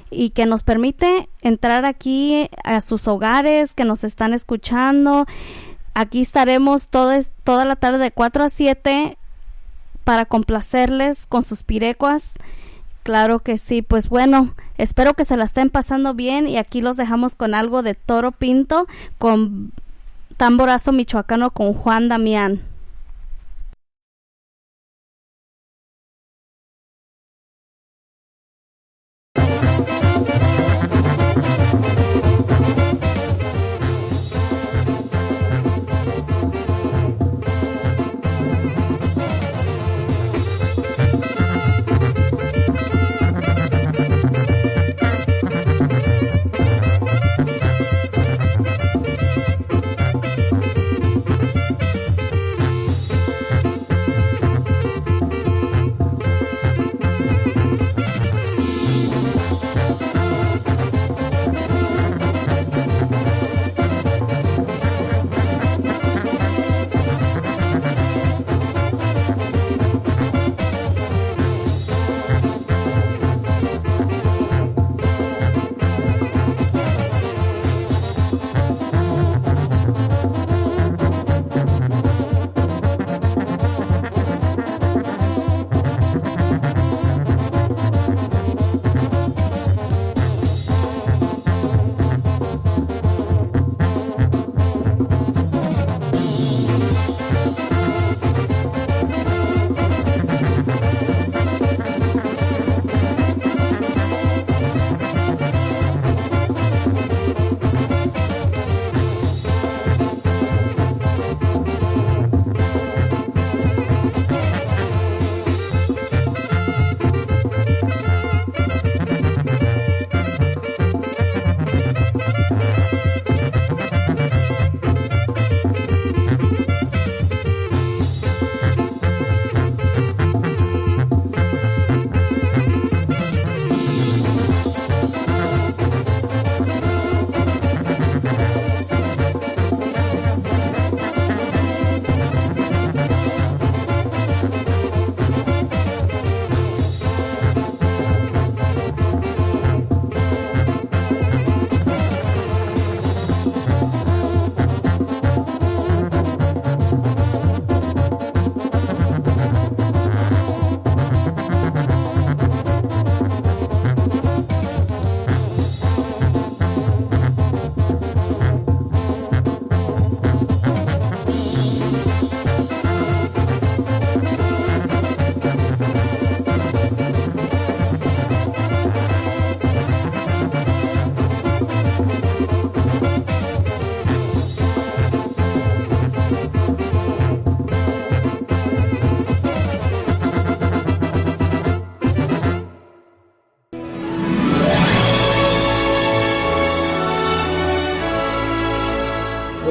y que nos permite entrar aquí a sus hogares, que nos están escuchando. Aquí estaremos toda la tarde de 4 a 7 para complacerles con sus pirecuas. Claro que sí, pues bueno, espero que se la estén pasando bien y aquí los dejamos con algo de Toro Pinto con Tamborazo Michoacano con Juan Damián.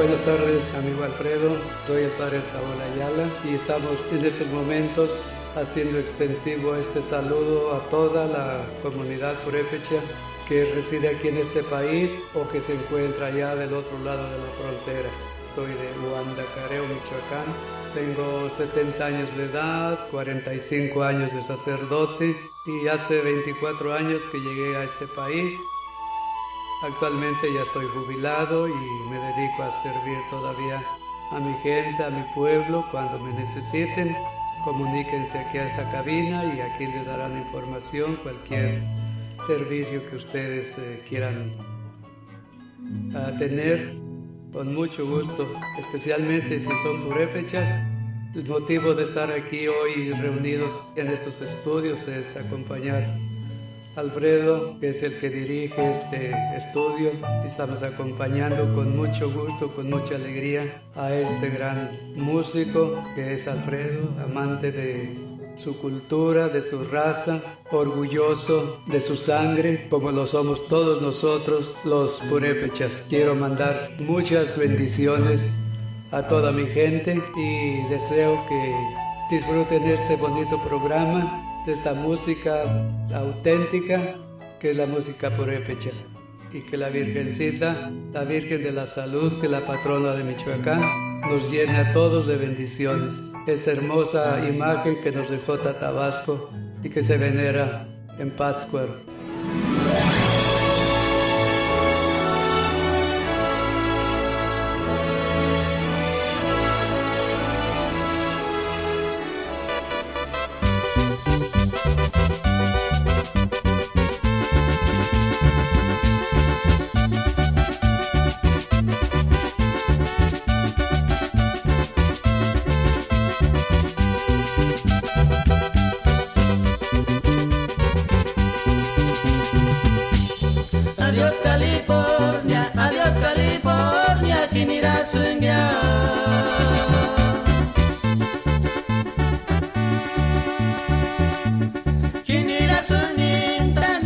buenas tardes, amigo Alfredo. Soy el padre Saúl Ayala y estamos en estos momentos haciendo extensivo este saludo a toda la comunidad purépecha que reside aquí en este país o que se encuentra allá del otro lado de la frontera. Soy de Huandacareo, Michoacán. Tengo 70 años de edad, 45 años de sacerdote y hace 24 años que llegué a este país. Actualmente ya estoy jubilado y me dedico a servir todavía a mi gente, a mi pueblo. Cuando me necesiten, comuníquense aquí a esta cabina y aquí les darán información, cualquier servicio que ustedes quieran tener, con mucho gusto, especialmente si son purépechas. El motivo de estar aquí hoy reunidos en estos estudios es acompañar a Alfredo, que es el que dirige este estudio. Estamos acompañando con mucho gusto, con mucha alegría a este gran músico que es Alfredo, amante de su cultura, de su raza, orgulloso de su sangre, como lo somos todos nosotros los purépechas. Quiero mandar muchas bendiciones a toda mi gente y deseo que disfruten este bonito programa, de esta música auténtica que es la música purépecha, y que la Virgencita, la Virgen de la Salud, que es la patrona de Michoacán, nos llene a todos de bendiciones. Esa hermosa imagen que nos dejó Tatabasco y que se venera en Pátzcuaro. Adiós California, kinira sungya. Kinira sunintan,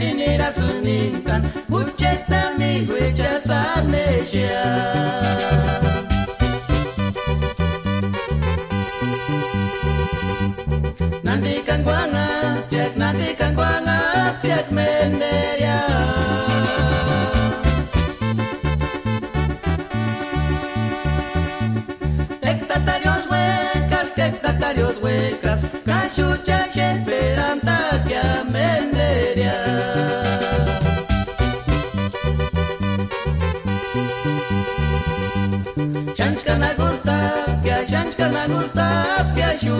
bucheta mi huecha sanesha. Nanti kan guanga, tiak menderia. Hectatarios huecas, cachucha esperanta que amenderia. Chanchkana gusta, piashu.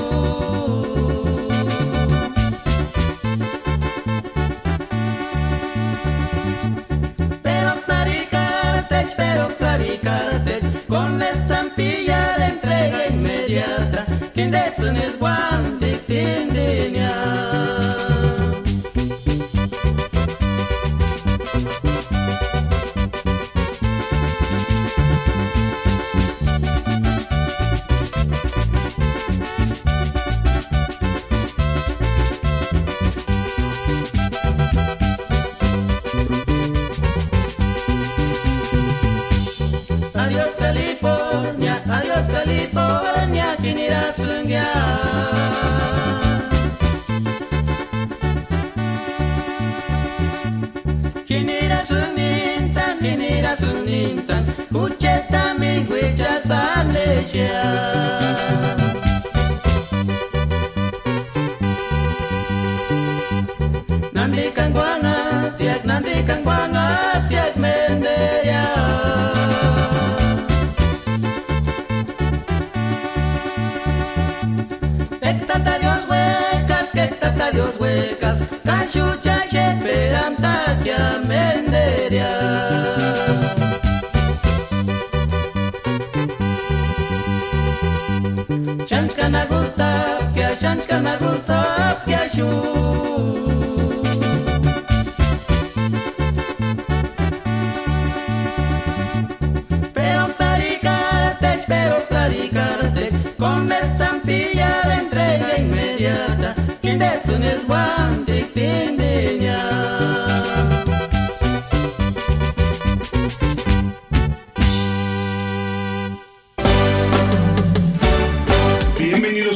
Pero xaricartech, con estampilla de entrega inmediata. Kindetzen is one big tindinia. Adiós California, kinira sungya. Kinira sunintan, bucheta mi huecha sanesha. Nanti kan guanga, tiak menderia. Hectatarios huecas, cachucha esperanta que amenderia.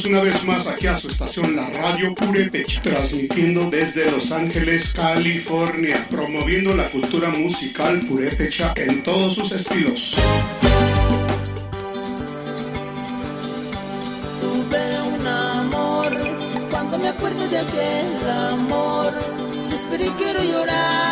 una vez más aquí a su estación, la Radio Purépecha, transmitiendo desde Los Ángeles, California, promoviendo la cultura musical purépecha en todos sus estilos. Tuve un amor, cuando me acuerdo de aquel amor, suspiro y quiero llorar.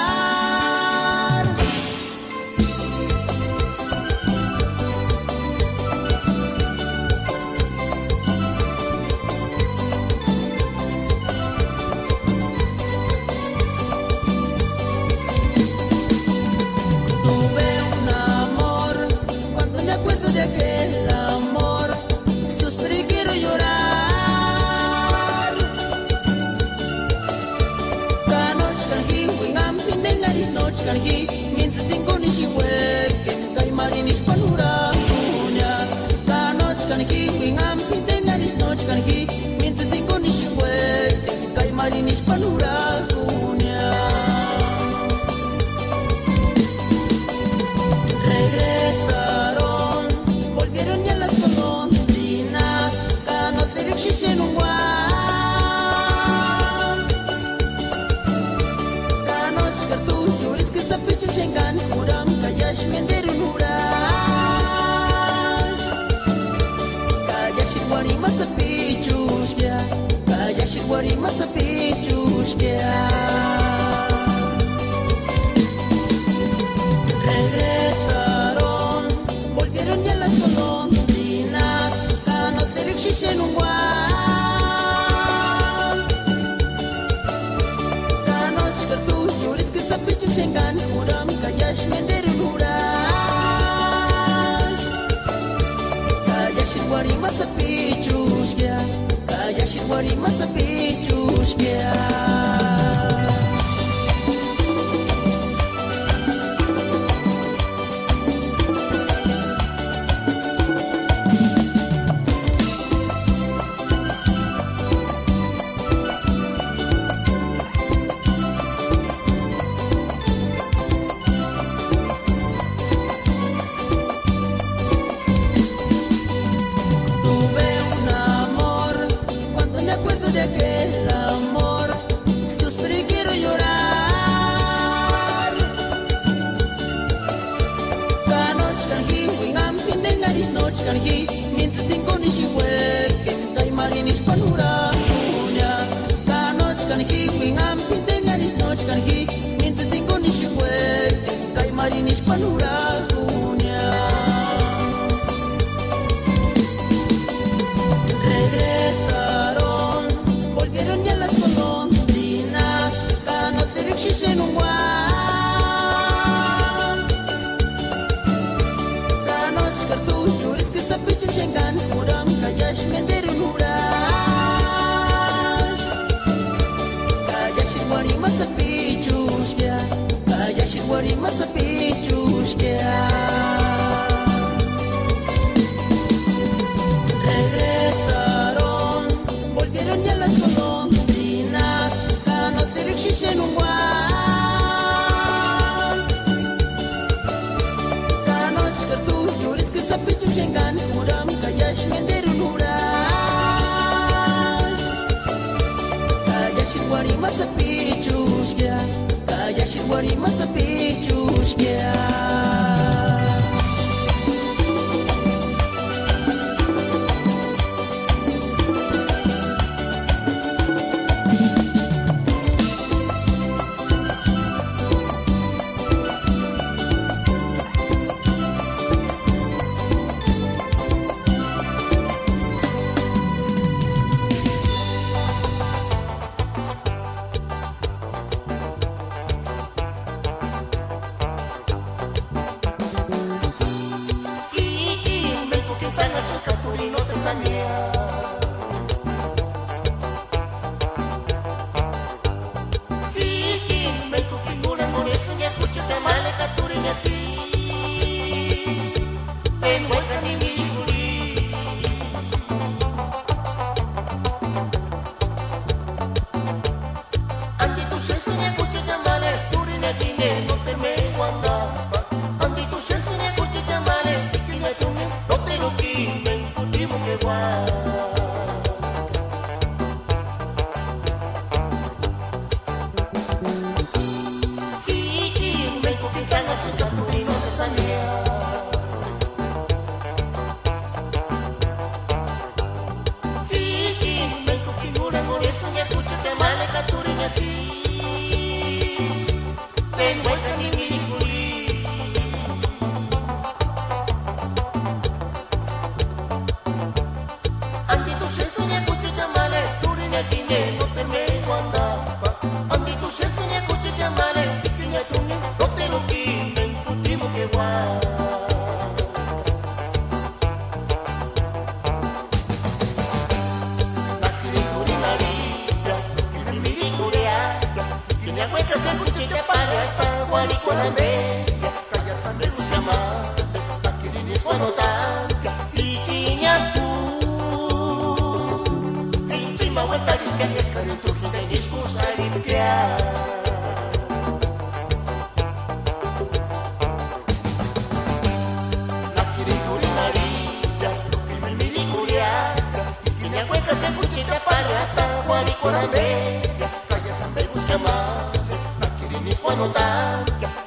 cuanota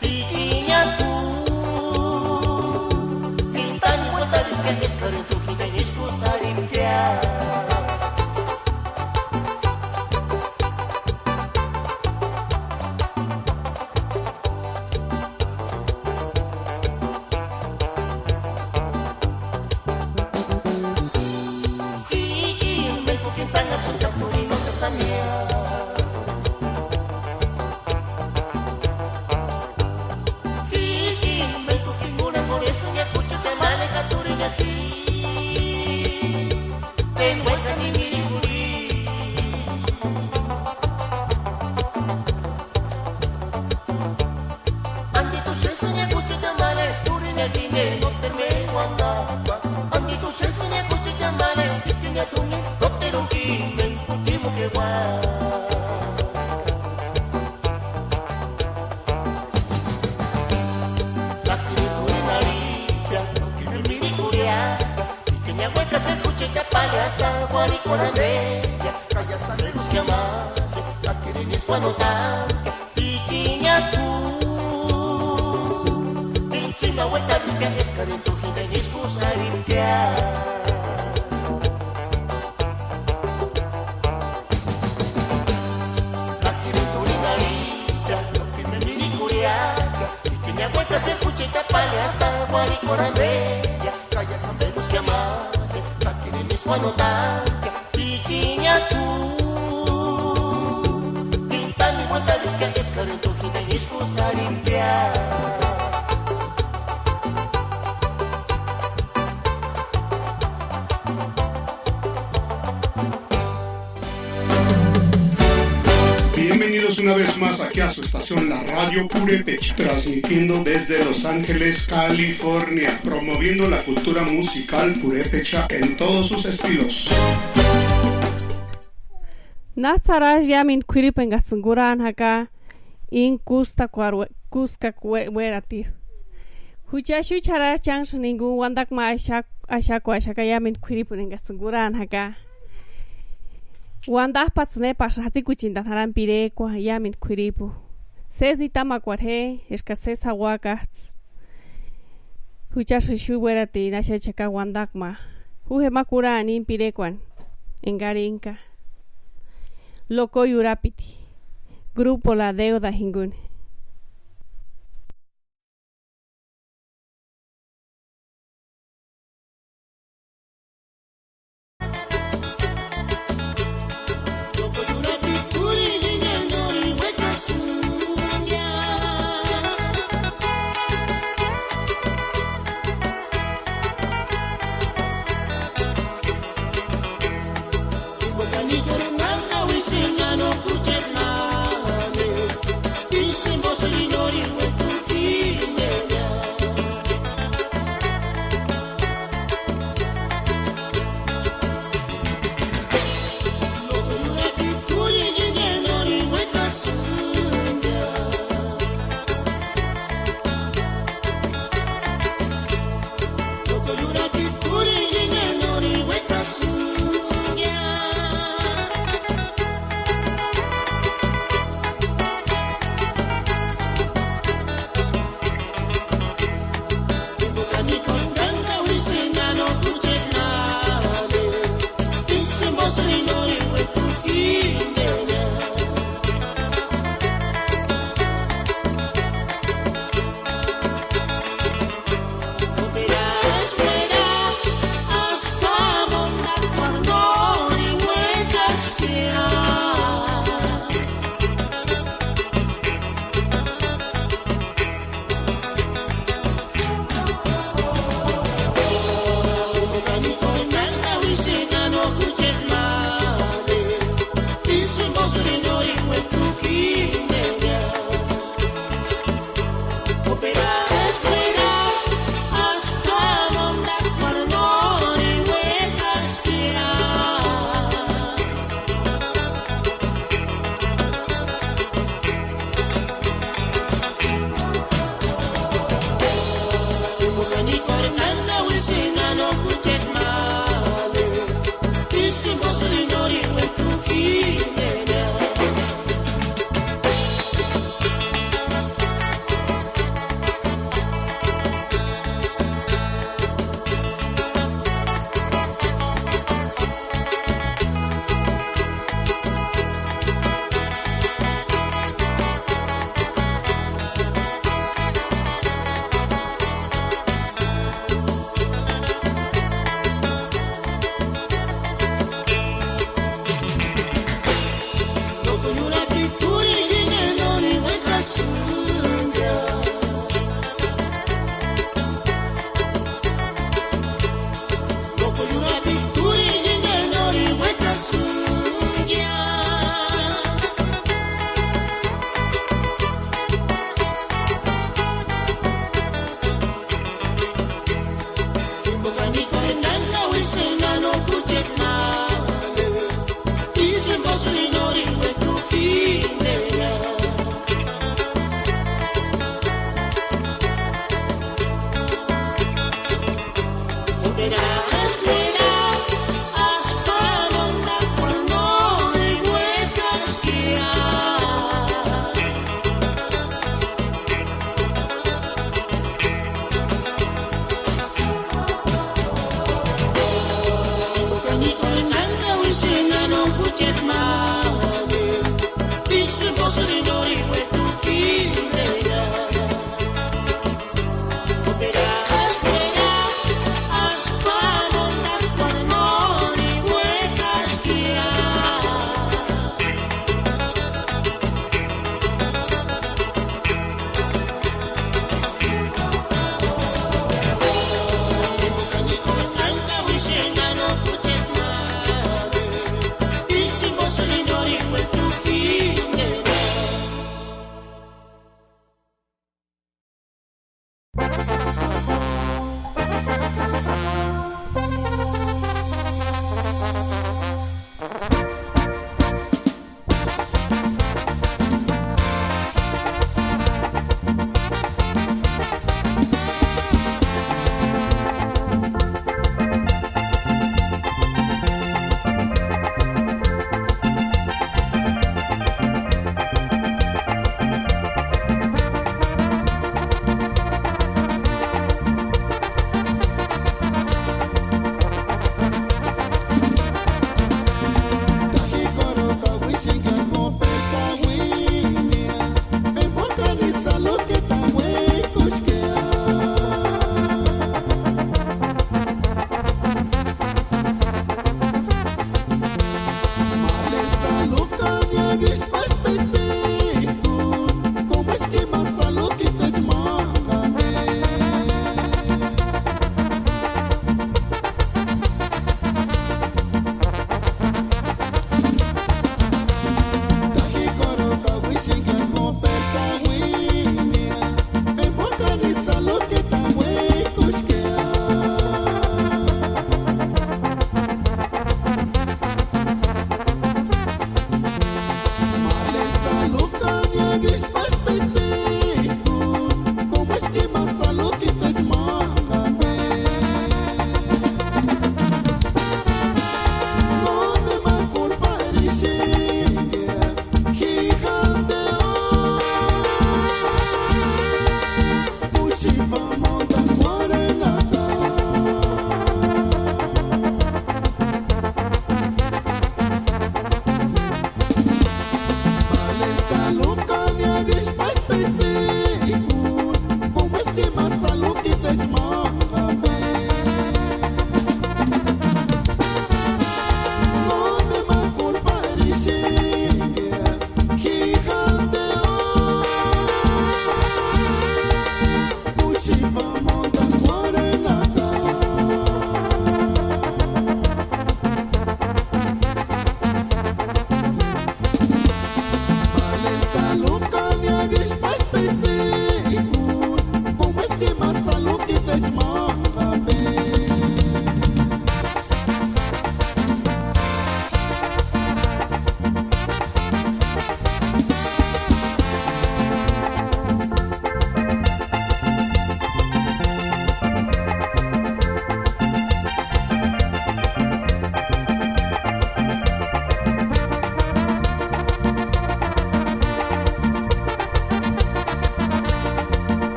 Ikiñaku Pintan vuelta disque Escarin tu hita iskusarimtia Bienvenidos una vez más aquí a su estación La Radio Purépecha, transmitiendo desde Los Ángeles, California, promoviendo la cultura musical purépecha en todos sus estilos. Natsarash yamin kwiripen gatsunguran haka in kuska kueratir. Huchashu charash chang ningu wandak ma ashaka yamin kwiripen gatsunguran haka. Wandah patsne pasahati kuchinda haran pire kwa yamin kwiripu. Ses ni tamakwarhe escases hawakats. Huchashu werati nashachaka wandak ma. Huhe makura anin pire kwan. Engarinka. Loco Yurapiti. Grupo La Deuda Hingun. Dice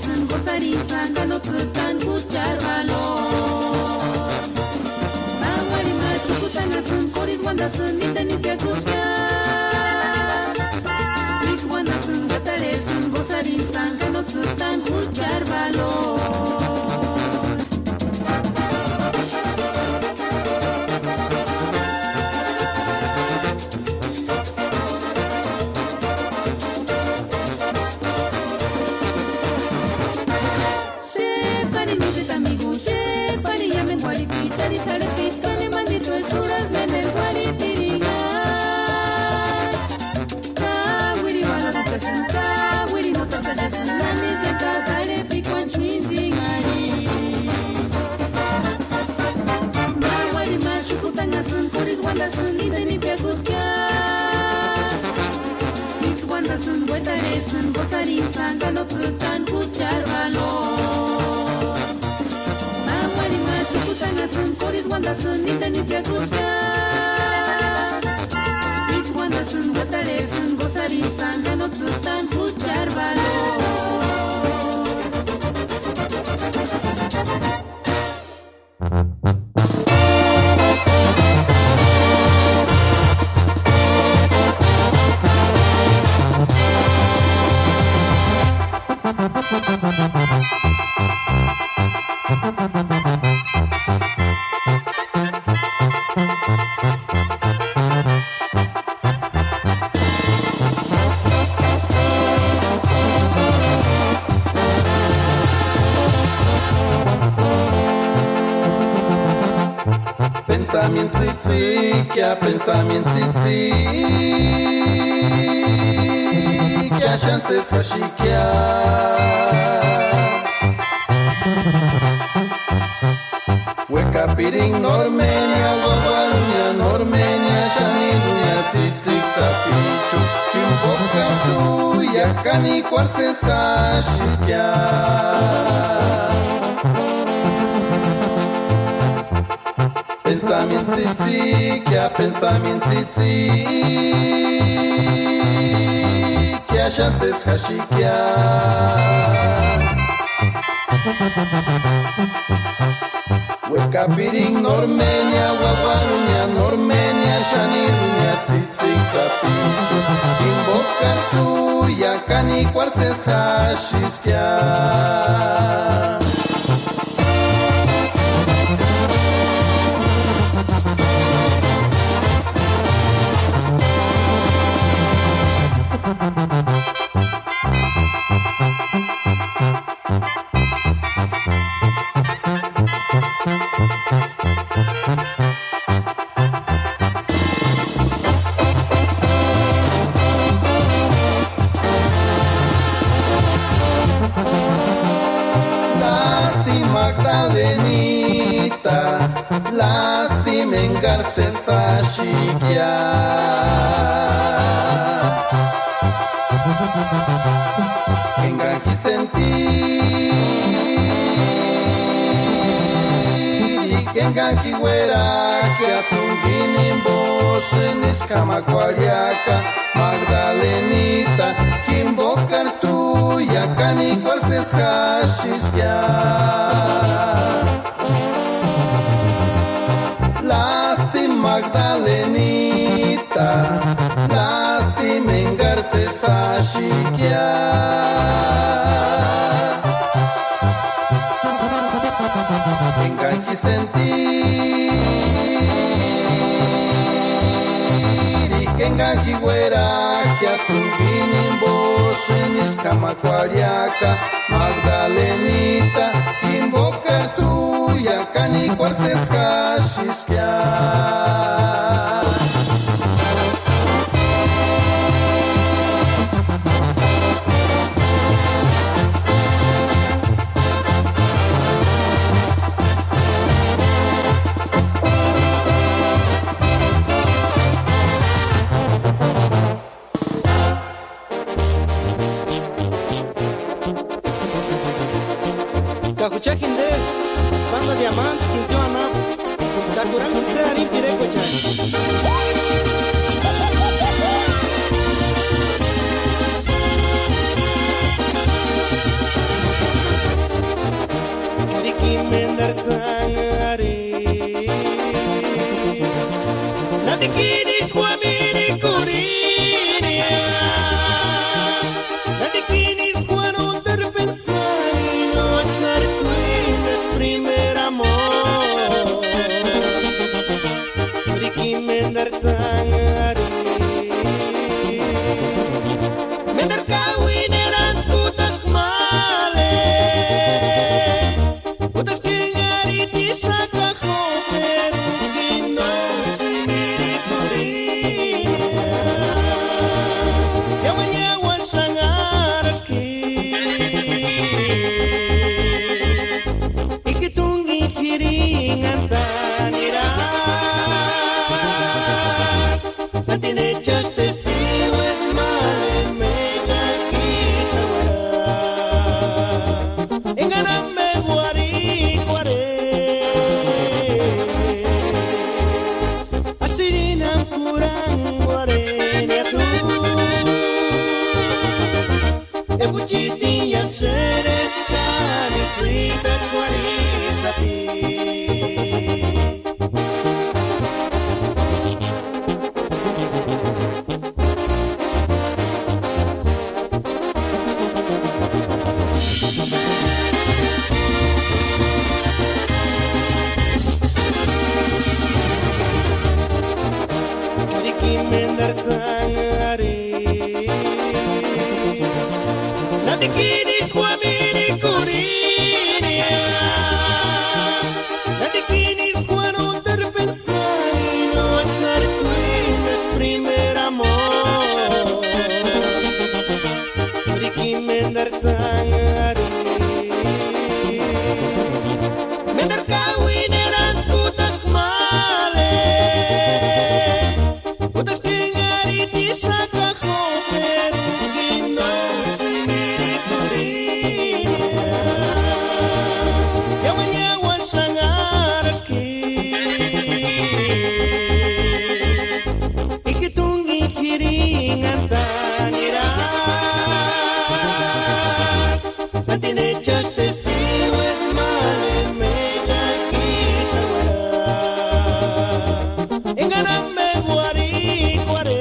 fortalezan, gozarizan, que no tratan escuchar valor. Nahualima, Shukutangasan, Coris Wandasan, Nitani Piakushka. Luis Wandasan, fortalezan, gozarizan, que no tratan escuchar valor. Sun Wetaresan, Gozarisan, Ganotutan, Puchar Valor. Nahualima, Shukutangasan, Coris Wandasan, Nitani Piakushka. Luis Wandasan, Wetaresan, Gozarisan, Ganotutan, Puchar Valor. Pensamiento que chances hashikia Weka piring normenia Wawalunya normenia Shanilunya tzitzik sapichu Kimboka tu yakani kwarses hashiskia Pensamiento que chances hashikia Weka piring normenia Wawalunya normenia Shanilunya tzitzik sapichu Kimboka tu yakani kwarses hashiskia Magdalenita, lástima engarces a chiquia. Enganji sentir, que enganji güera, que atungin en voz en escama cualiaca. Magdalenita, que invocar tu yakani cuarces hashis ya. Magdalenita, lástima engarces a chiquia. Enganji sentir y que enganji güera que atungin en voz en escama cualiaca. Magdalenita, invocar tu yakani cuarces hashiskia. Kakuchakin des, banda diamante, quinción, Takurang, Searin, Pireco, Chay. Natikinis Guamini Curinia Natikinis Guano ter pensar y no echar cuentas primer amor Churiki mendar sangari Mendar kawin erans putas male Putas que ngari di saka hoper Gino simiri kurinia Yawan sangareski Ikitungi hiringan taniras Natine just testigos male mega kisawara Enganame guari guare Asirinam kurang guare niatu Ebuchiti yang sereskan Isritas guari sapi Mendar sangari Natikinis Guamini Curinia Natikinis Guano ter pensar y no echar cuentas primer amor Churiki mendar sangari Mendar kawin erans putas male Putas que ngari di saka hoper Gino simiri kurinia Yawan sangareski Ikitungi hiringan taniras Natine just testigos male mega kisawara Enganame guari guare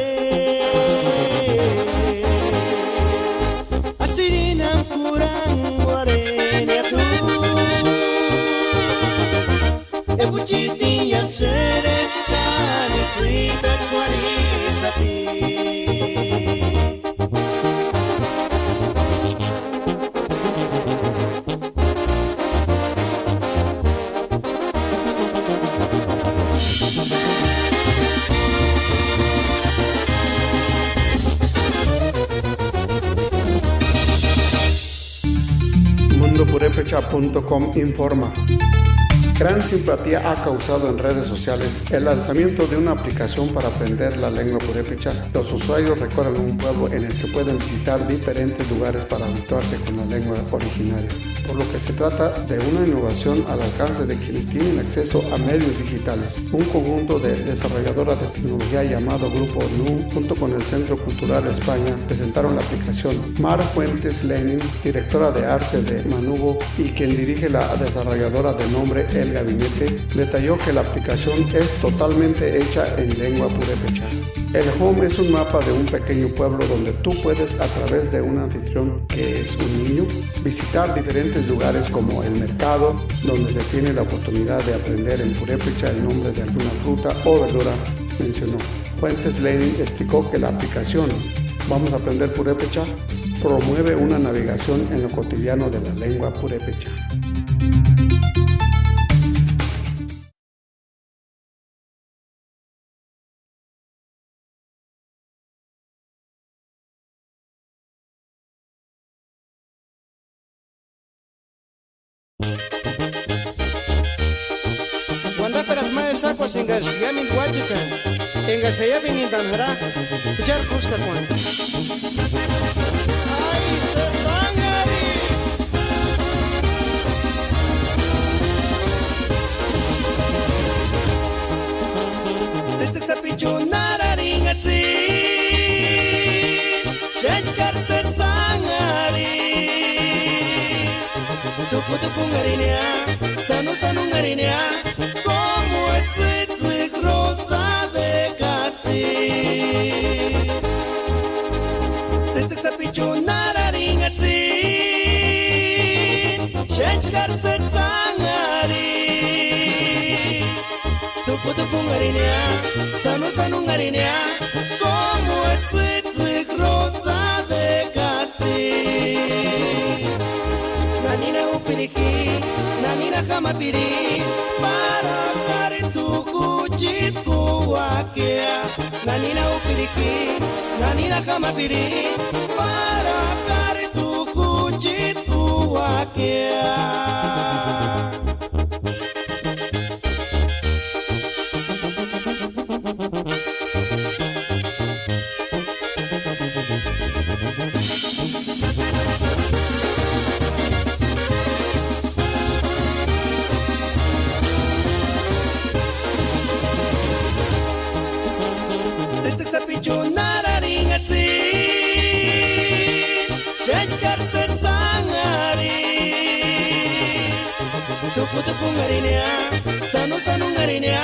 Asirinam kurang guare niatu Ebuchiti yang sereskan Isritas guari sapi mundopurepecha.com informa. Gran simpatía ha causado en redes sociales el lanzamiento de una aplicación para aprender la lengua purépecha. Los usuarios recorren un pueblo en el que pueden visitar diferentes lugares para habituarse con la lengua originaria, por lo que se trata de una innovación al alcance de quienes tienen acceso a medios digitales. Un conjunto de desarrolladoras de tecnología llamado Grupo NU, junto con el Centro Cultural España, presentaron la aplicación. Mar Fuentes Lenin, directora de arte de Manugo y quien dirige la desarrolladora de nombre El Gabinete, detalló que la aplicación es totalmente hecha en lengua purépecha. El Home es un mapa de un pequeño pueblo donde tú puedes, a través de un anfitrión que es un niño, visitar diferentes lugares como el mercado, donde se tiene la oportunidad de aprender en purépecha el nombre de alguna fruta o verdura, mencionó. Fuentes Lenin explicó que la aplicación Vamos a aprender purépecha promueve una navegación en lo cotidiano de la lengua purépecha. Wanda peras más aguas en García-Min Guachichan, en García-Min Intanjara, Pichar Cusca Juan. ¡Ay, se sangari! Se pichunararing así, Shenchkar se sangari. Tupu ngarinya, sanu ngarinya, como rosa de pungarinea, sanu sanu ngarinea, como etzitzik rosa de Castilla. Nanina upiriki, nanina kamapiri, para tu kuchit kuwakea. Nanina upiriki, nanina kamapiri, para tu kuchit kuwakea. Shechkarse sangari Tupu tupu ngarinea Sanu sanu ngarinea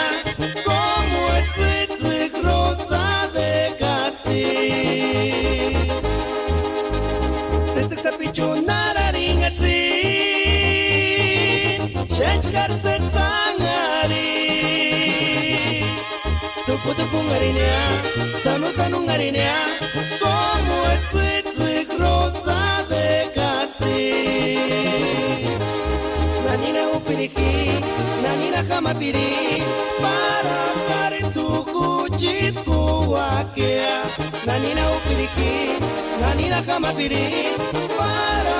Como etzitzik rosa de Castilla. Tzitzik sapichu nararing asin Shechkarse sangari Tupu tupu ngarinea Sanu sanu ngarinea Como etzitzik rosa de Castilla. Nanina upiriki, nanina kamapiri, para tu kuchit kuwakea. Nanina upiriki, nanina kamapiri, para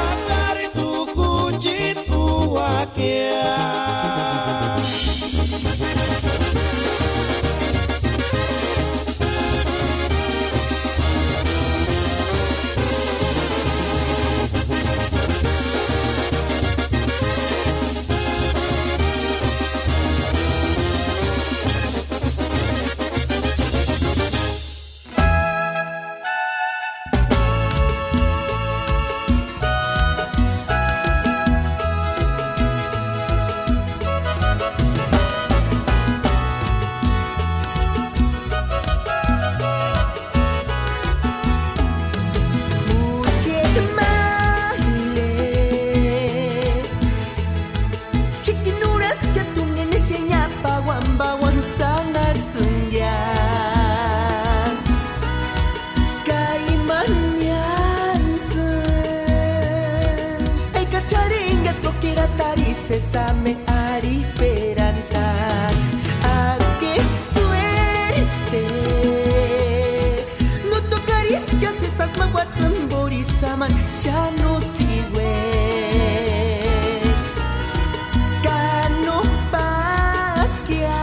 tu kuchit kuwakea. Sesame ari esperanza. ¡Ah, qué suerte! No tocaris que esas maguatzamborizaman ya no tigüe. Cano pasquia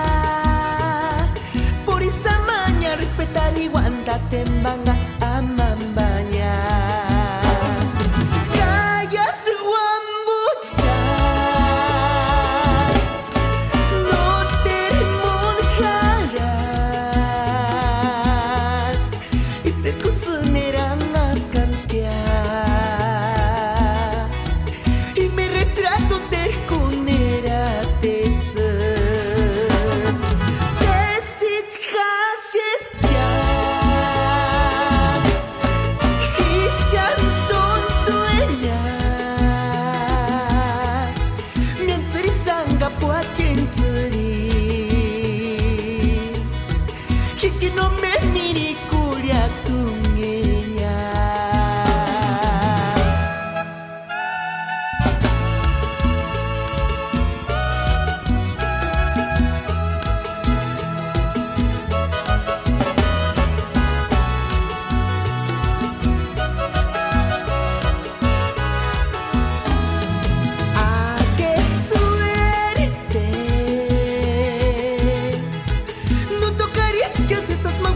por esa maña respetar y guanta tembanga amambaña.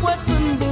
What's in the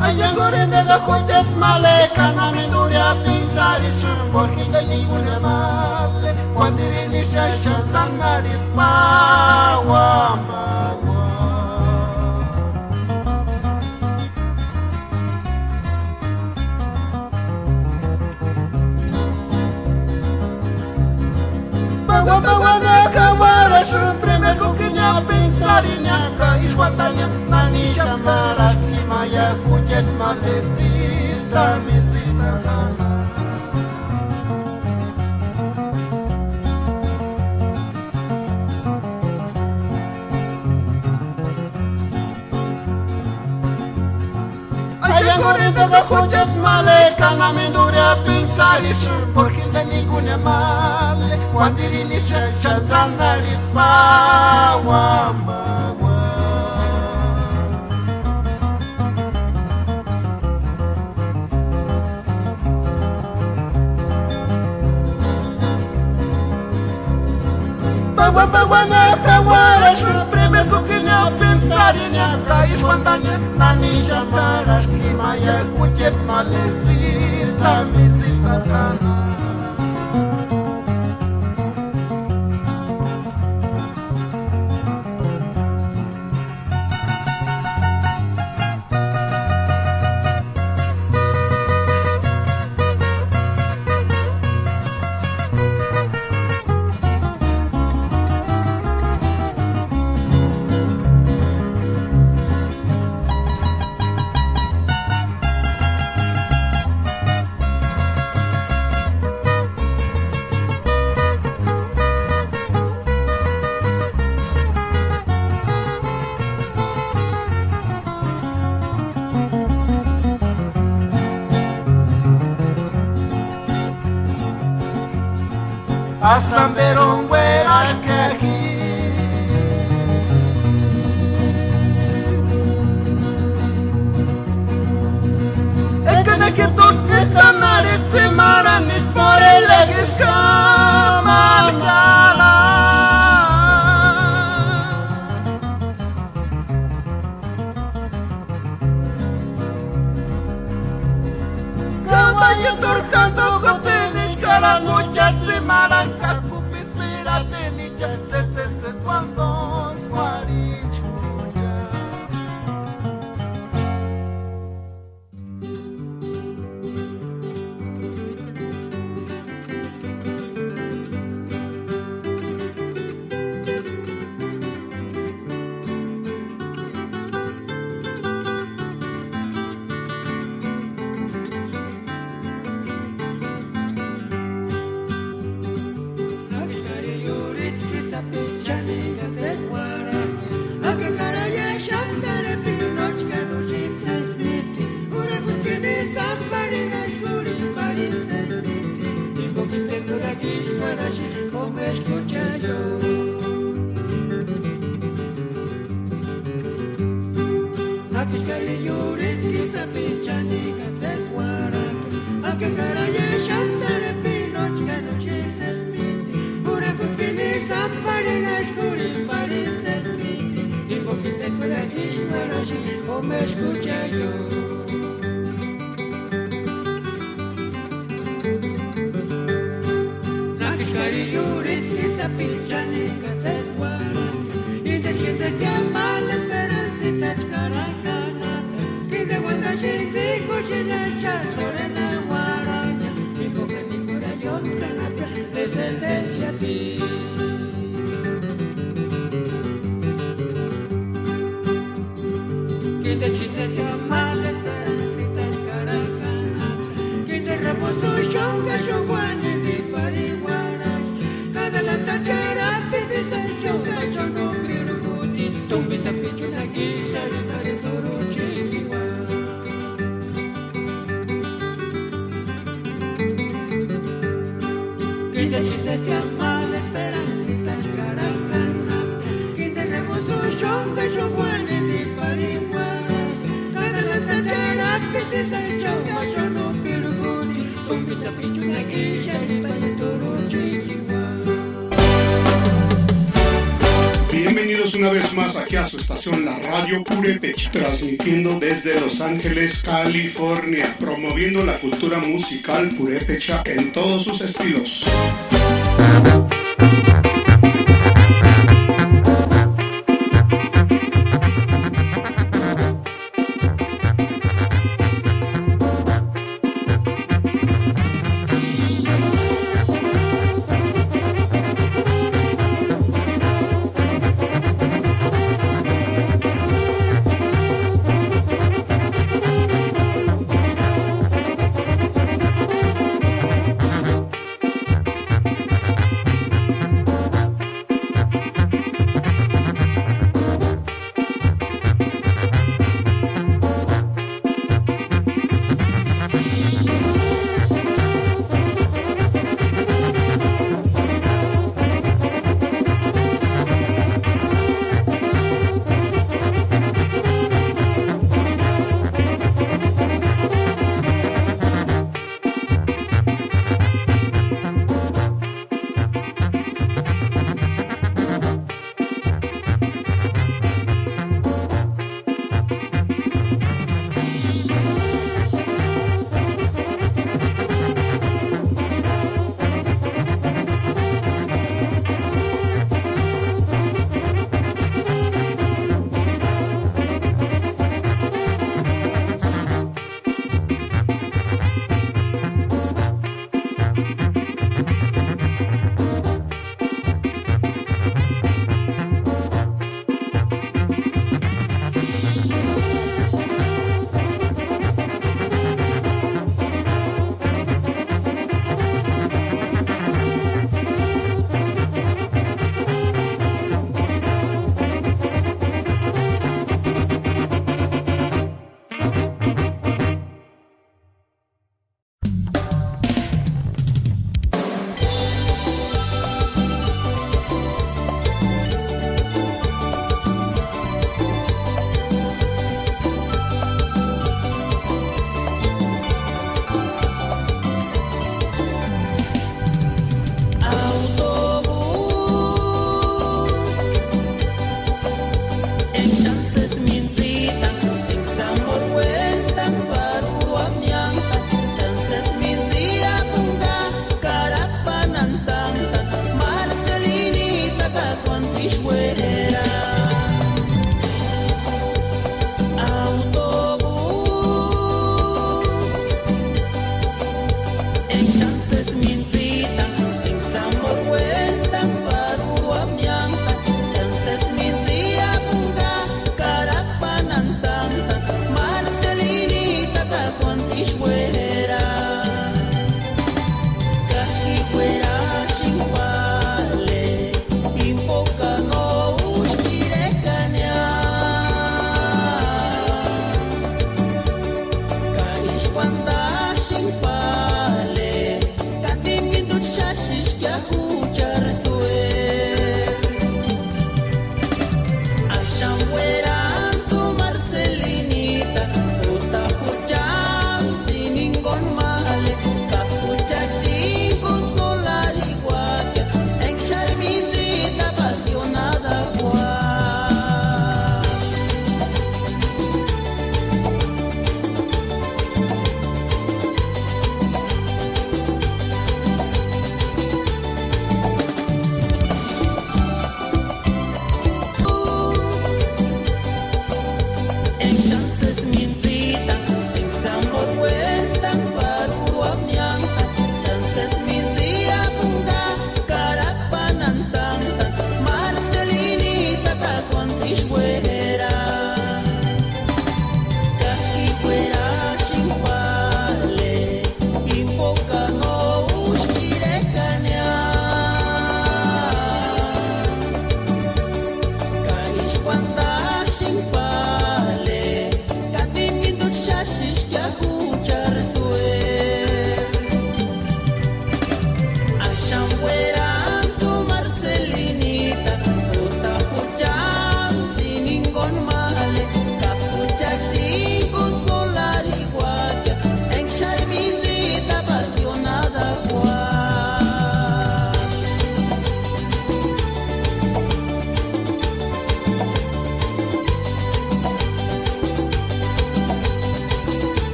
Ayangorende da kojet male kana minuria pisari shumborki da ligune male Wandiri nisha shanzanari mawa Bawana kawara shumpreme kukinya pensari nyaka ishwatanya nani shambara Maya kujet malesita mizita kana Ayangorinde da kujet male kana minduria pensari sur porque de ninguna male Wandiri ni shazana ripawa Bawana kawara shumpreme kukinya pensari nyaka ishwandanya nani shambara Kimaya kujet malesita mizita kana Hasta ver un güeras que aquí Es que no que tú te sanares te maranis por el escamalgala Caballo turcando con tenis cara muchas Maranca kupis mirate ninja se cuando squarichuya Descendencia a ti. Quien te chiste te ama la esperancita caracana, quien te reposó chonga chonguane de parihuana, cada la tachera pide san chonga chono pirukuti, tumbi sa pichu na guisa de paritoro chingiwa. Quien te chiste te ama la esperancita caracana, quien te reposó chonga chonguane de parihuana, cada la tachera pide san chonga chono pirukuti, tumbi sa pichu na guisa de paritoro chingiwa. Bienvenidos una vez más aquí a su estación La Radio Purépecha, transmitiendo desde Los Ángeles, California, promoviendo la cultura musical purépecha en todos sus estilos.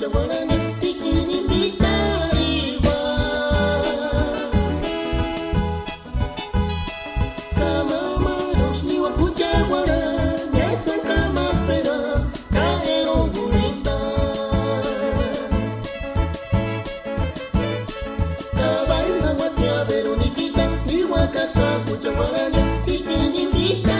kucha guarani tikinipita igual. Kama maros niwa kucha guarani esa kama pera caero bonita. Kabaina guatia Veroniquita niwa kaxa kucha guarani tikinipita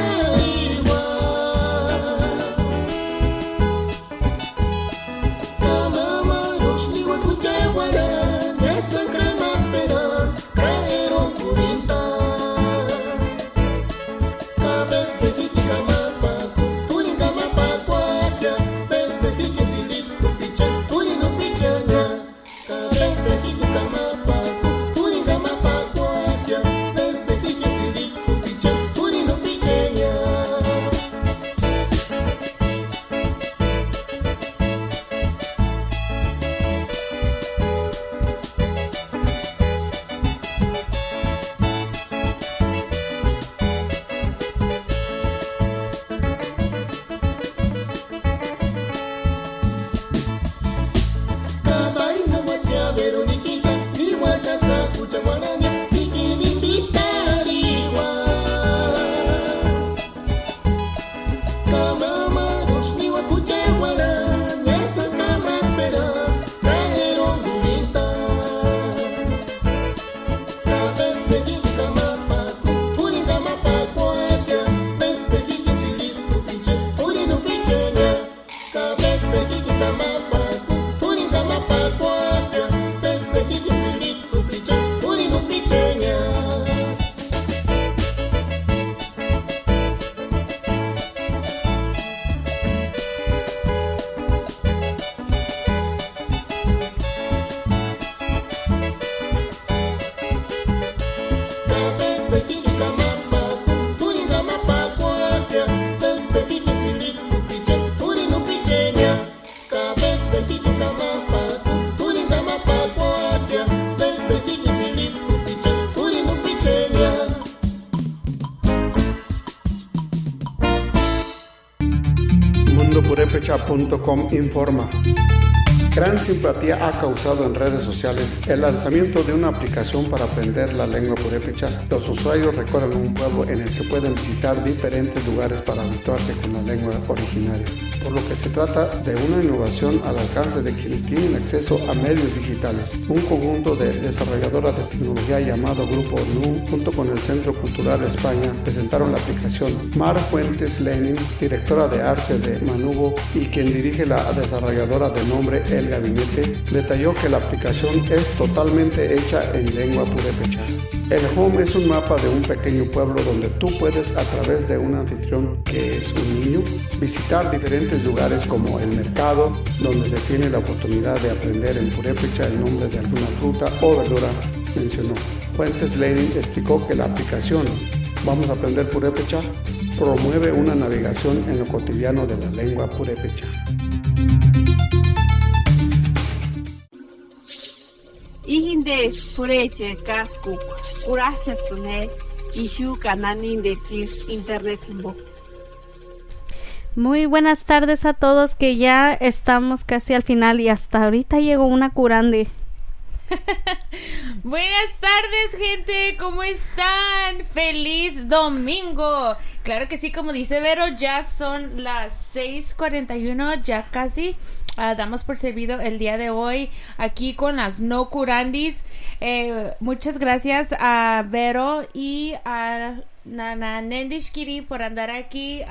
Purepecha.com informa. Gran simpatía ha causado en redes sociales el lanzamiento de una aplicación para aprender la lengua purépecha. Los usuarios recorren un pueblo en el que pueden visitar diferentes lugares para habituarse con la lengua originaria, por lo que se trata de una innovación al alcance de quienes tienen acceso a medios digitales. Un conjunto de desarrolladoras de tecnología llamado Grupo NU, junto con el Centro Cultural España, presentaron la aplicación. Mar Fuentes Lenin, directora de arte de Manubo y quien dirige la desarrolladora de nombre El Gabinete, detalló que la aplicación es totalmente hecha en lengua purépecha. El Home es un mapa de un pequeño pueblo donde tú puedes, a través de un anfitrión que es un niño, visitar diferentes lugares como el mercado, donde se tiene la oportunidad de aprender en purépecha el nombre de alguna fruta o verdura, mencionó. Fuentes Lenin explicó que la aplicación Vamos a aprender purépecha promueve una navegación en lo cotidiano de la lengua purépecha. Ihindes pureche kaskuk kurachatsune ishu kananin de tis internet bo. Muy buenas tardes a todos, que ya estamos casi al final y hasta ahorita llegó una curande. Buenas tardes, gente, ¿cómo están? ¡Feliz domingo! Claro que sí, como dice Vero, ya son las 6:41, ya casi. Damos por servido el día de hoy aquí con las no curandis. Muchas gracias a Vero y a Nana Nendishkiri por andar aquí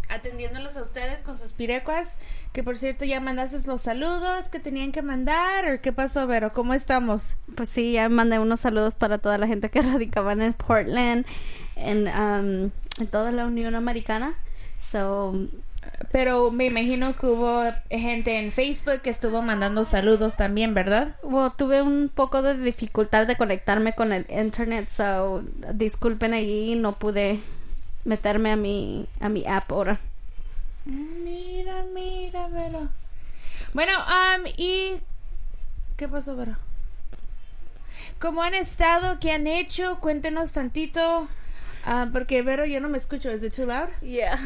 atendiéndolos a ustedes con sus pirecuas. Que por cierto, ya mandaste los saludos que tenían que mandar. ¿O qué pasó, Vero? ¿Cómo estamos? Pues sí, ya mandé unos saludos para toda la gente que radicaban en Portland, en toda la Unión Americana. Pero me imagino que hubo gente en Facebook que estuvo mandando saludos también, ¿verdad? Bueno, tuve un poco de dificultad de conectarme con el internet, so disculpen ahí, no pude meterme a mi app ahora. Mira, Vero. Bueno, ¿y qué pasó, Vero? ¿Cómo han estado? ¿Qué han hecho? Cuéntenos tantito. Porque, Vero, yo no me escucho. ¿Is it too loud? Yeah.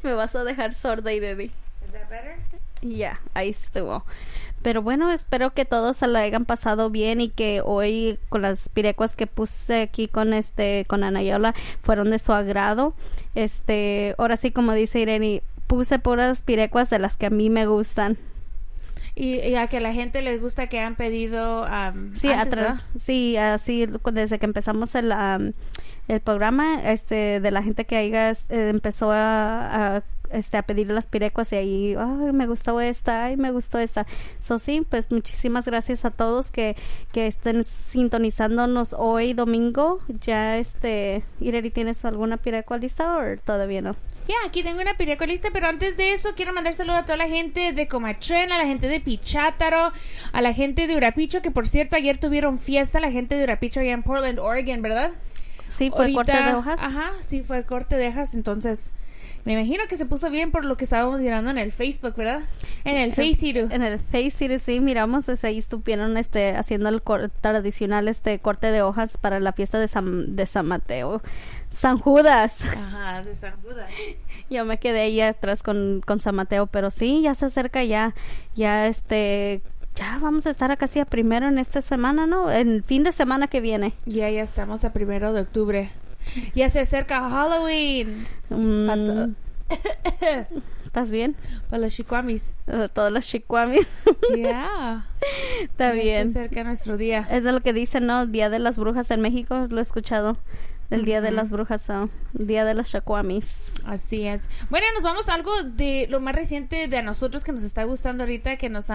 Me vas a dejar sorda, Irene. Is that better? Ya, ahí estuvo. Pero bueno, espero que todos se la hayan pasado bien y que hoy con las pirecuas que puse aquí con Anayola fueron de su agrado. Ahora sí, como dice Irene, puse puras pirecuas de las que a mí me gustan. Y a que la gente les gusta que han pedido sí, antes, atrás. ¿verdad? Sí, así desde que empezamos el programa, de la gente que haya empezó a pedir las pirecuas y ahí, ay, me gustó esta, ay, me gustó esta. So, sí, pues muchísimas gracias a todos que estén sintonizándonos hoy domingo. Ya, Ireri, ¿tienes alguna pirecua lista o todavía no? Ya, aquí tengo una pirecua lista, pero antes de eso quiero mandar saludos a toda la gente de Comatrén, a la gente de Pichátaro, a la gente de Urapicho, que por cierto ayer tuvieron fiesta, la gente de Urapicho allá en Portland, Oregon, ¿verdad? Sí, fue corte de hojas. Ajá, sí, fue corte de hojas, entonces me imagino que se puso bien por lo que estábamos mirando en el Facebook, ¿verdad? En el Face-It. En el Face-It, sí, miramos, ahí estuvieron haciendo el tradicional corte de hojas para la fiesta de San Mateo. San Judas. Ajá, de San Judas. Yo me quedé ahí atrás con San Mateo, pero sí, ya se acerca ya vamos a estar casi a primero en esta semana, ¿no? El fin de semana que viene. Ya estamos a 1 de octubre. Ya se acerca Halloween. ¿Estás bien? Para los chicuamis. Todos los chicuamis. Ya. Está bien. Se acerca nuestro día. Es de lo que dicen, ¿no? Día de las Brujas en México, lo he escuchado. El Día de las Brujas, Día de las Chicuamis. Así es. Bueno, nos vamos a algo de lo más reciente de a nosotros que nos está gustando ahorita, que nos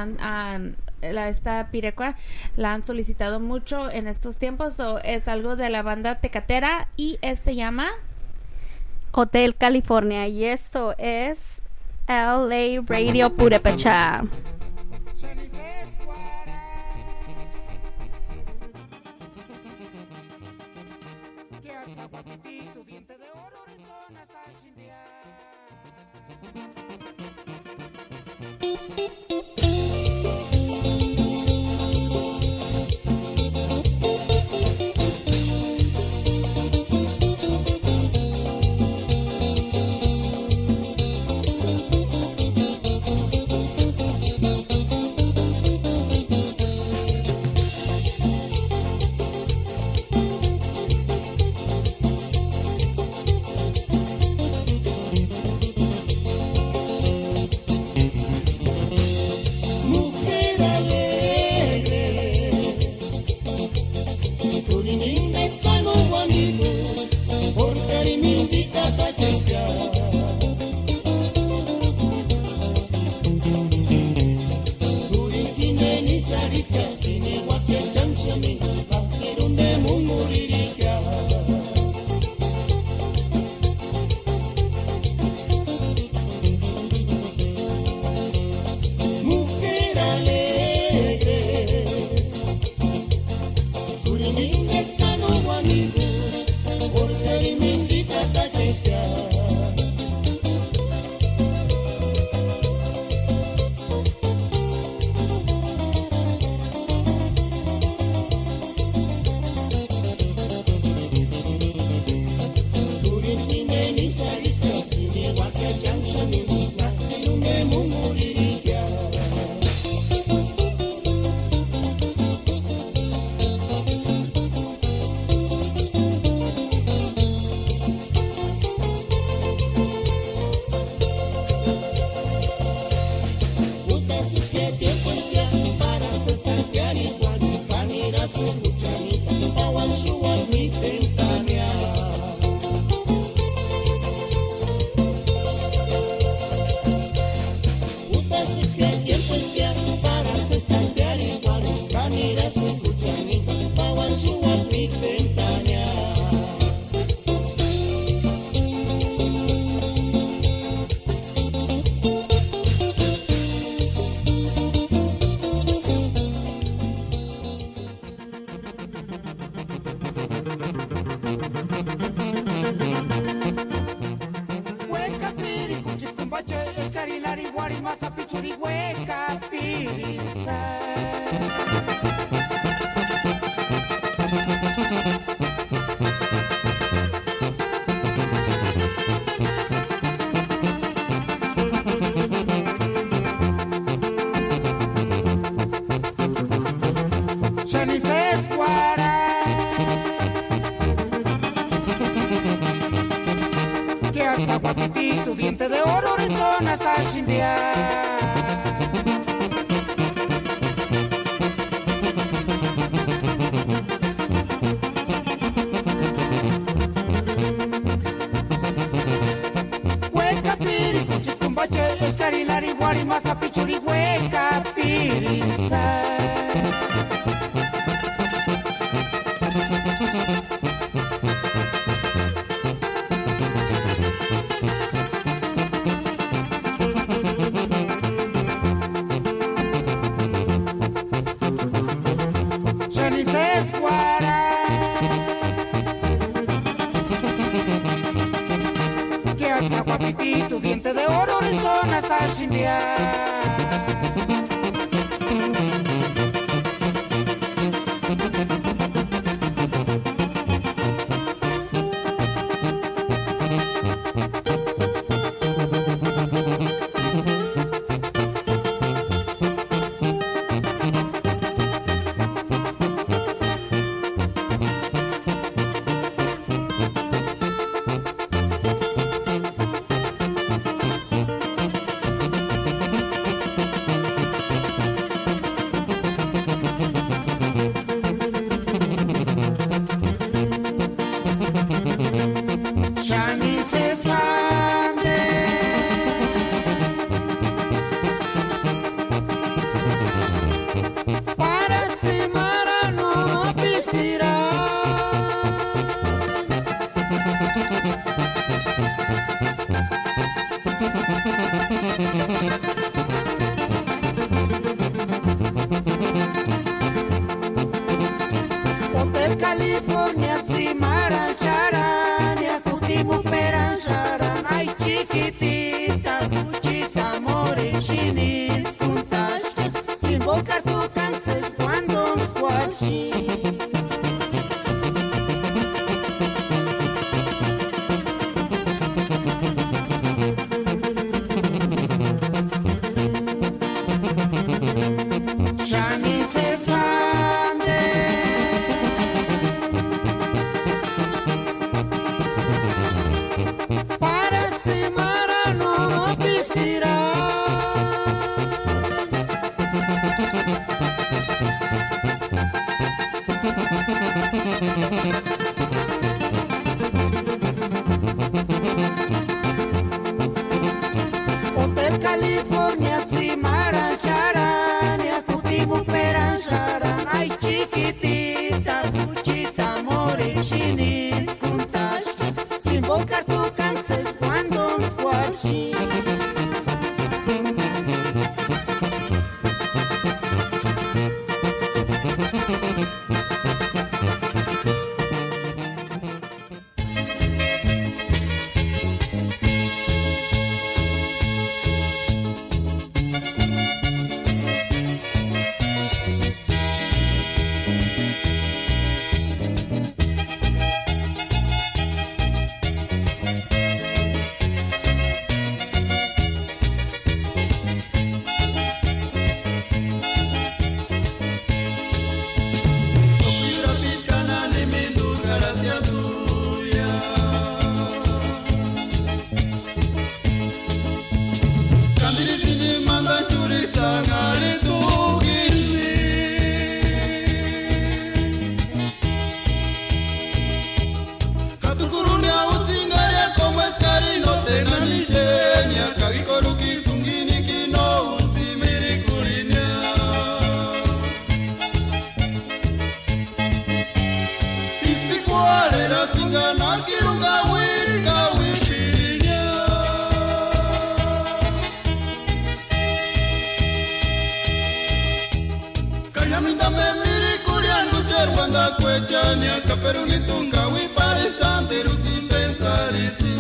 esta pirecua la han solicitado mucho en estos tiempos. Es algo de la banda tecatera y se llama Hotel California, y esto es LA Radio Purepecha. Tu diente de oro, rizón hasta chindear. papito, diente de oro, rentón hasta chindear. Hueca piri, cuchit kumbache, escarilari, guari, masa, pichuri, hueca piri, tu diente de oro, rizón hasta chindear. Hotel California, Zimara, Charania, Kutimu, Peran, Sharan, ay chiquitita, Cuchita, Morechinit, Kuntashka, invocar tu canses cuando squashi. Hotel California, Zimara, Charania, Kutimu, Peran, Sharan, ay chiquitita, Cuchita, Morechinit, Kuntashka, invocar tu canses cuando squashi. Cuechania, caperunitunga, wipare santeru sin pensar y sin.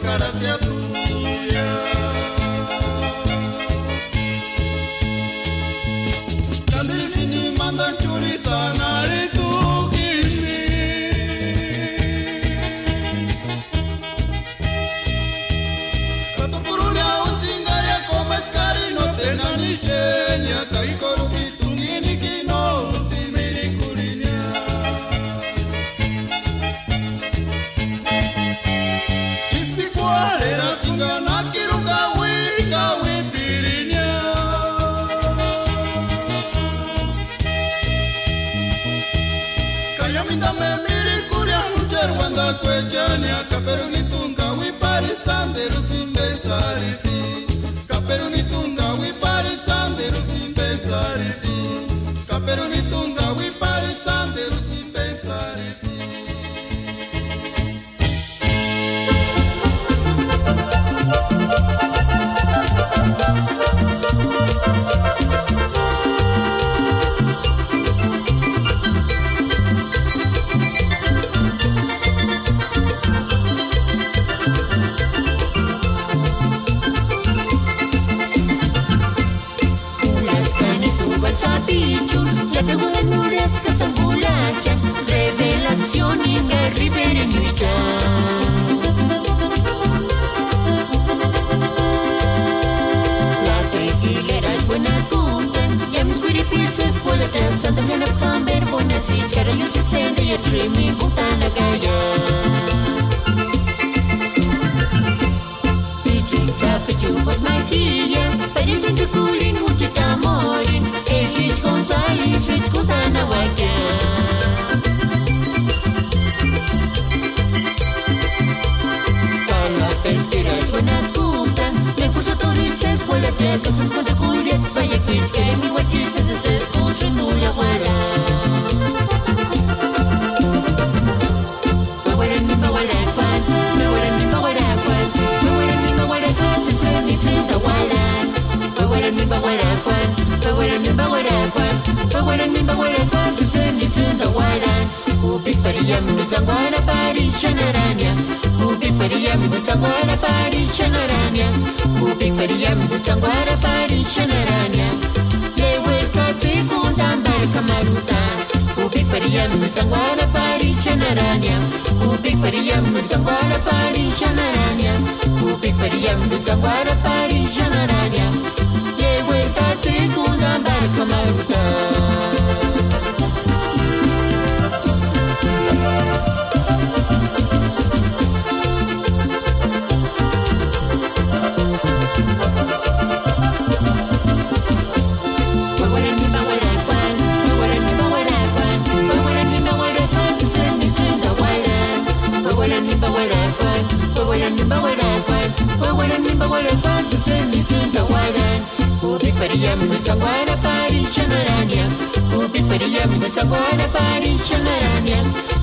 Caras que a tu tanare tu kimi Kato purulia usingaria como escari no tena ni genia Kai koruki tungini kino usimiri kurinya Isti fuarera singana kiruka wika wipirinya Minda me miri kuria nujer wanda kwejania Kaperunitunga wipari sanderu simbesarisi Kaperunitunga wipari sanderu simbesarisi Kaperunitunga wipari sanderu simbesarisi Revelación inga ribereño ya La tequilera es buena punta Ya mi cuiri piensas volata Santa Mena Pamber buena si Cara yo se sende y trimi butana gaya Teaching sape chubas magia Parecen choculin muchita morin Elich González Rich Kutana Waya Cosas con reculiet, vaya pitch que mi guachis se escucha en la guara. Bawalan mi bawalakwan, bawalan mi bawalakwan, bawalan mi bawalakwan, se ni frita walan. Bawalan mi bawalakwan, bawalan mi bawalakwan, bawalan mi bawalakwan, se ni frita walan. Ubik pariyam mi zangwana parishanaranya. Ubik pariyam mi zangwana parishanaranya. Ubik pariyam mi zangwana parishanaranya. Lewe katsi kundambar kamaruta. Ubik pariyam mi zangwana parishanaranya. Ubik pariyam mi zangwana parishanaranya. Ubik pariyam mi zangwana parishanaranya. Lewe katsi kundambar kamaruta. Ubik pariyam mi zangwana parishanaranya. Ubik pariyam mi zangwana parishanaranya.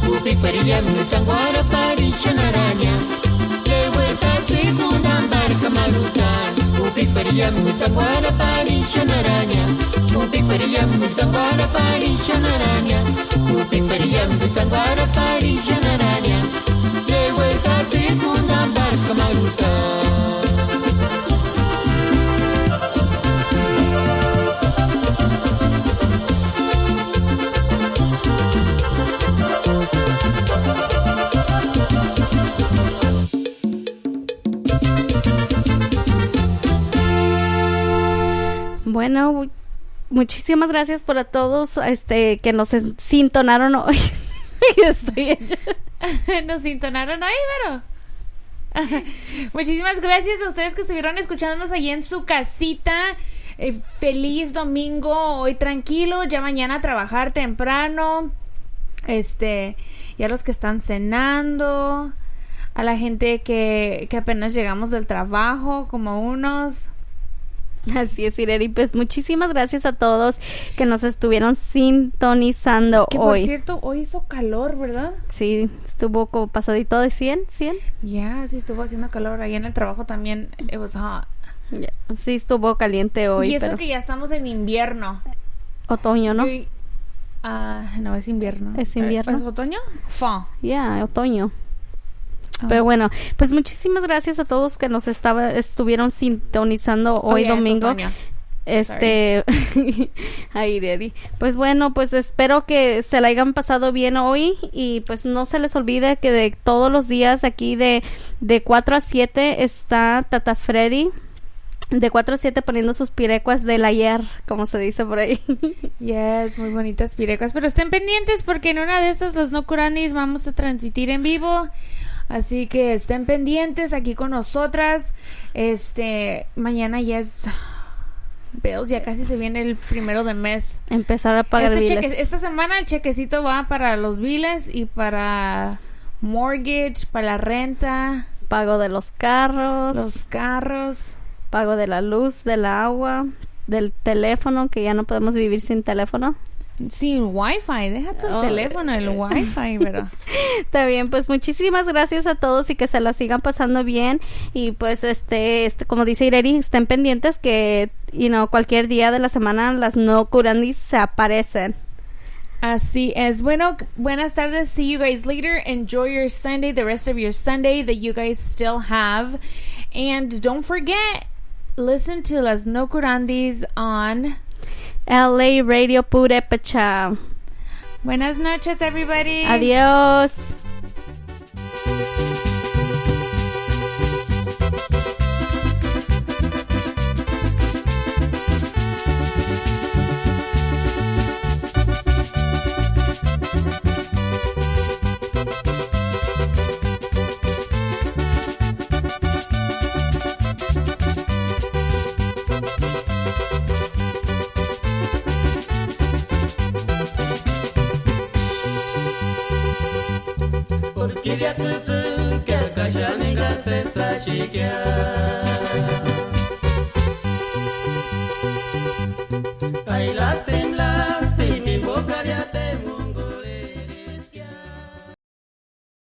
Ubik pariyam mi zangwana parishanaranya. Lewe tatsi kundambar kamarutan. Ubik pariyam mi zangwana parishanaranya. Ubik pariyam mi zangwana parishanaranya. Ubik pariyam mi zangwana parishanaranya. Lewe tatsi kundambar kamarutan. Bueno, muchísimas gracias por a todos que nos sintonaron hoy. Nos sintonaron hoy, pero muchísimas gracias a ustedes que estuvieron escuchándonos allí en su casita. Feliz domingo, hoy tranquilo, ya mañana a trabajar temprano. Ya los que están cenando, a la gente que apenas llegamos del trabajo, como unos. Así es, Ireri, pues muchísimas gracias a todos que nos estuvieron sintonizando que hoy. Por cierto, hoy hizo calor, ¿verdad? Sí, estuvo como pasadito de 100. Ya, sí estuvo haciendo calor. Ahí en el trabajo también, it was hot. Yeah, sí, estuvo caliente hoy. Y eso que ya estamos en invierno. Otoño, ¿no? No, es invierno. ¿Es invierno? ¿Es otoño? Fall. Ya, otoño. Pero bueno, pues muchísimas gracias a todos que nos estuvieron sintonizando hoy domingo. Ay, Daddy. Pues bueno, pues espero que se la hayan pasado bien hoy y pues no se les olvide que de todos los días aquí de 4 a 7 está Tata Freddy. De 4 a 7 poniendo sus pirecuas del ayer, como se dice por ahí. Yes, muy bonitas pirecuas. Pero estén pendientes porque en una de esas los no curanis vamos a transmitir en vivo. Así que estén pendientes aquí con nosotras. Mañana ya es... Bills, ya casi se viene el 1 de mes. Empezar a pagar biles. Esta semana el chequecito va para los biles y para mortgage, para la renta. Pago de los carros. Pago de la luz, del agua, del teléfono, que ya no podemos vivir sin teléfono. Sin wifi, deja tu teléfono, el wifi, ¿verdad? Está bien, pues muchísimas gracias a todos y que se la sigan pasando bien. Y pues como dice Ireri, estén pendientes que, cualquier día de la semana las no curandis se aparecen. Así es. Bueno, buenas tardes. See you guys later. Enjoy your Sunday, the rest of your Sunday that you guys still have. And don't forget, listen to Las No Curandis on LA Radio Purepecha. Buenas noches, everybody. Adiós. Kiria tsutsu kya kashani ga sesa shikya Kailaste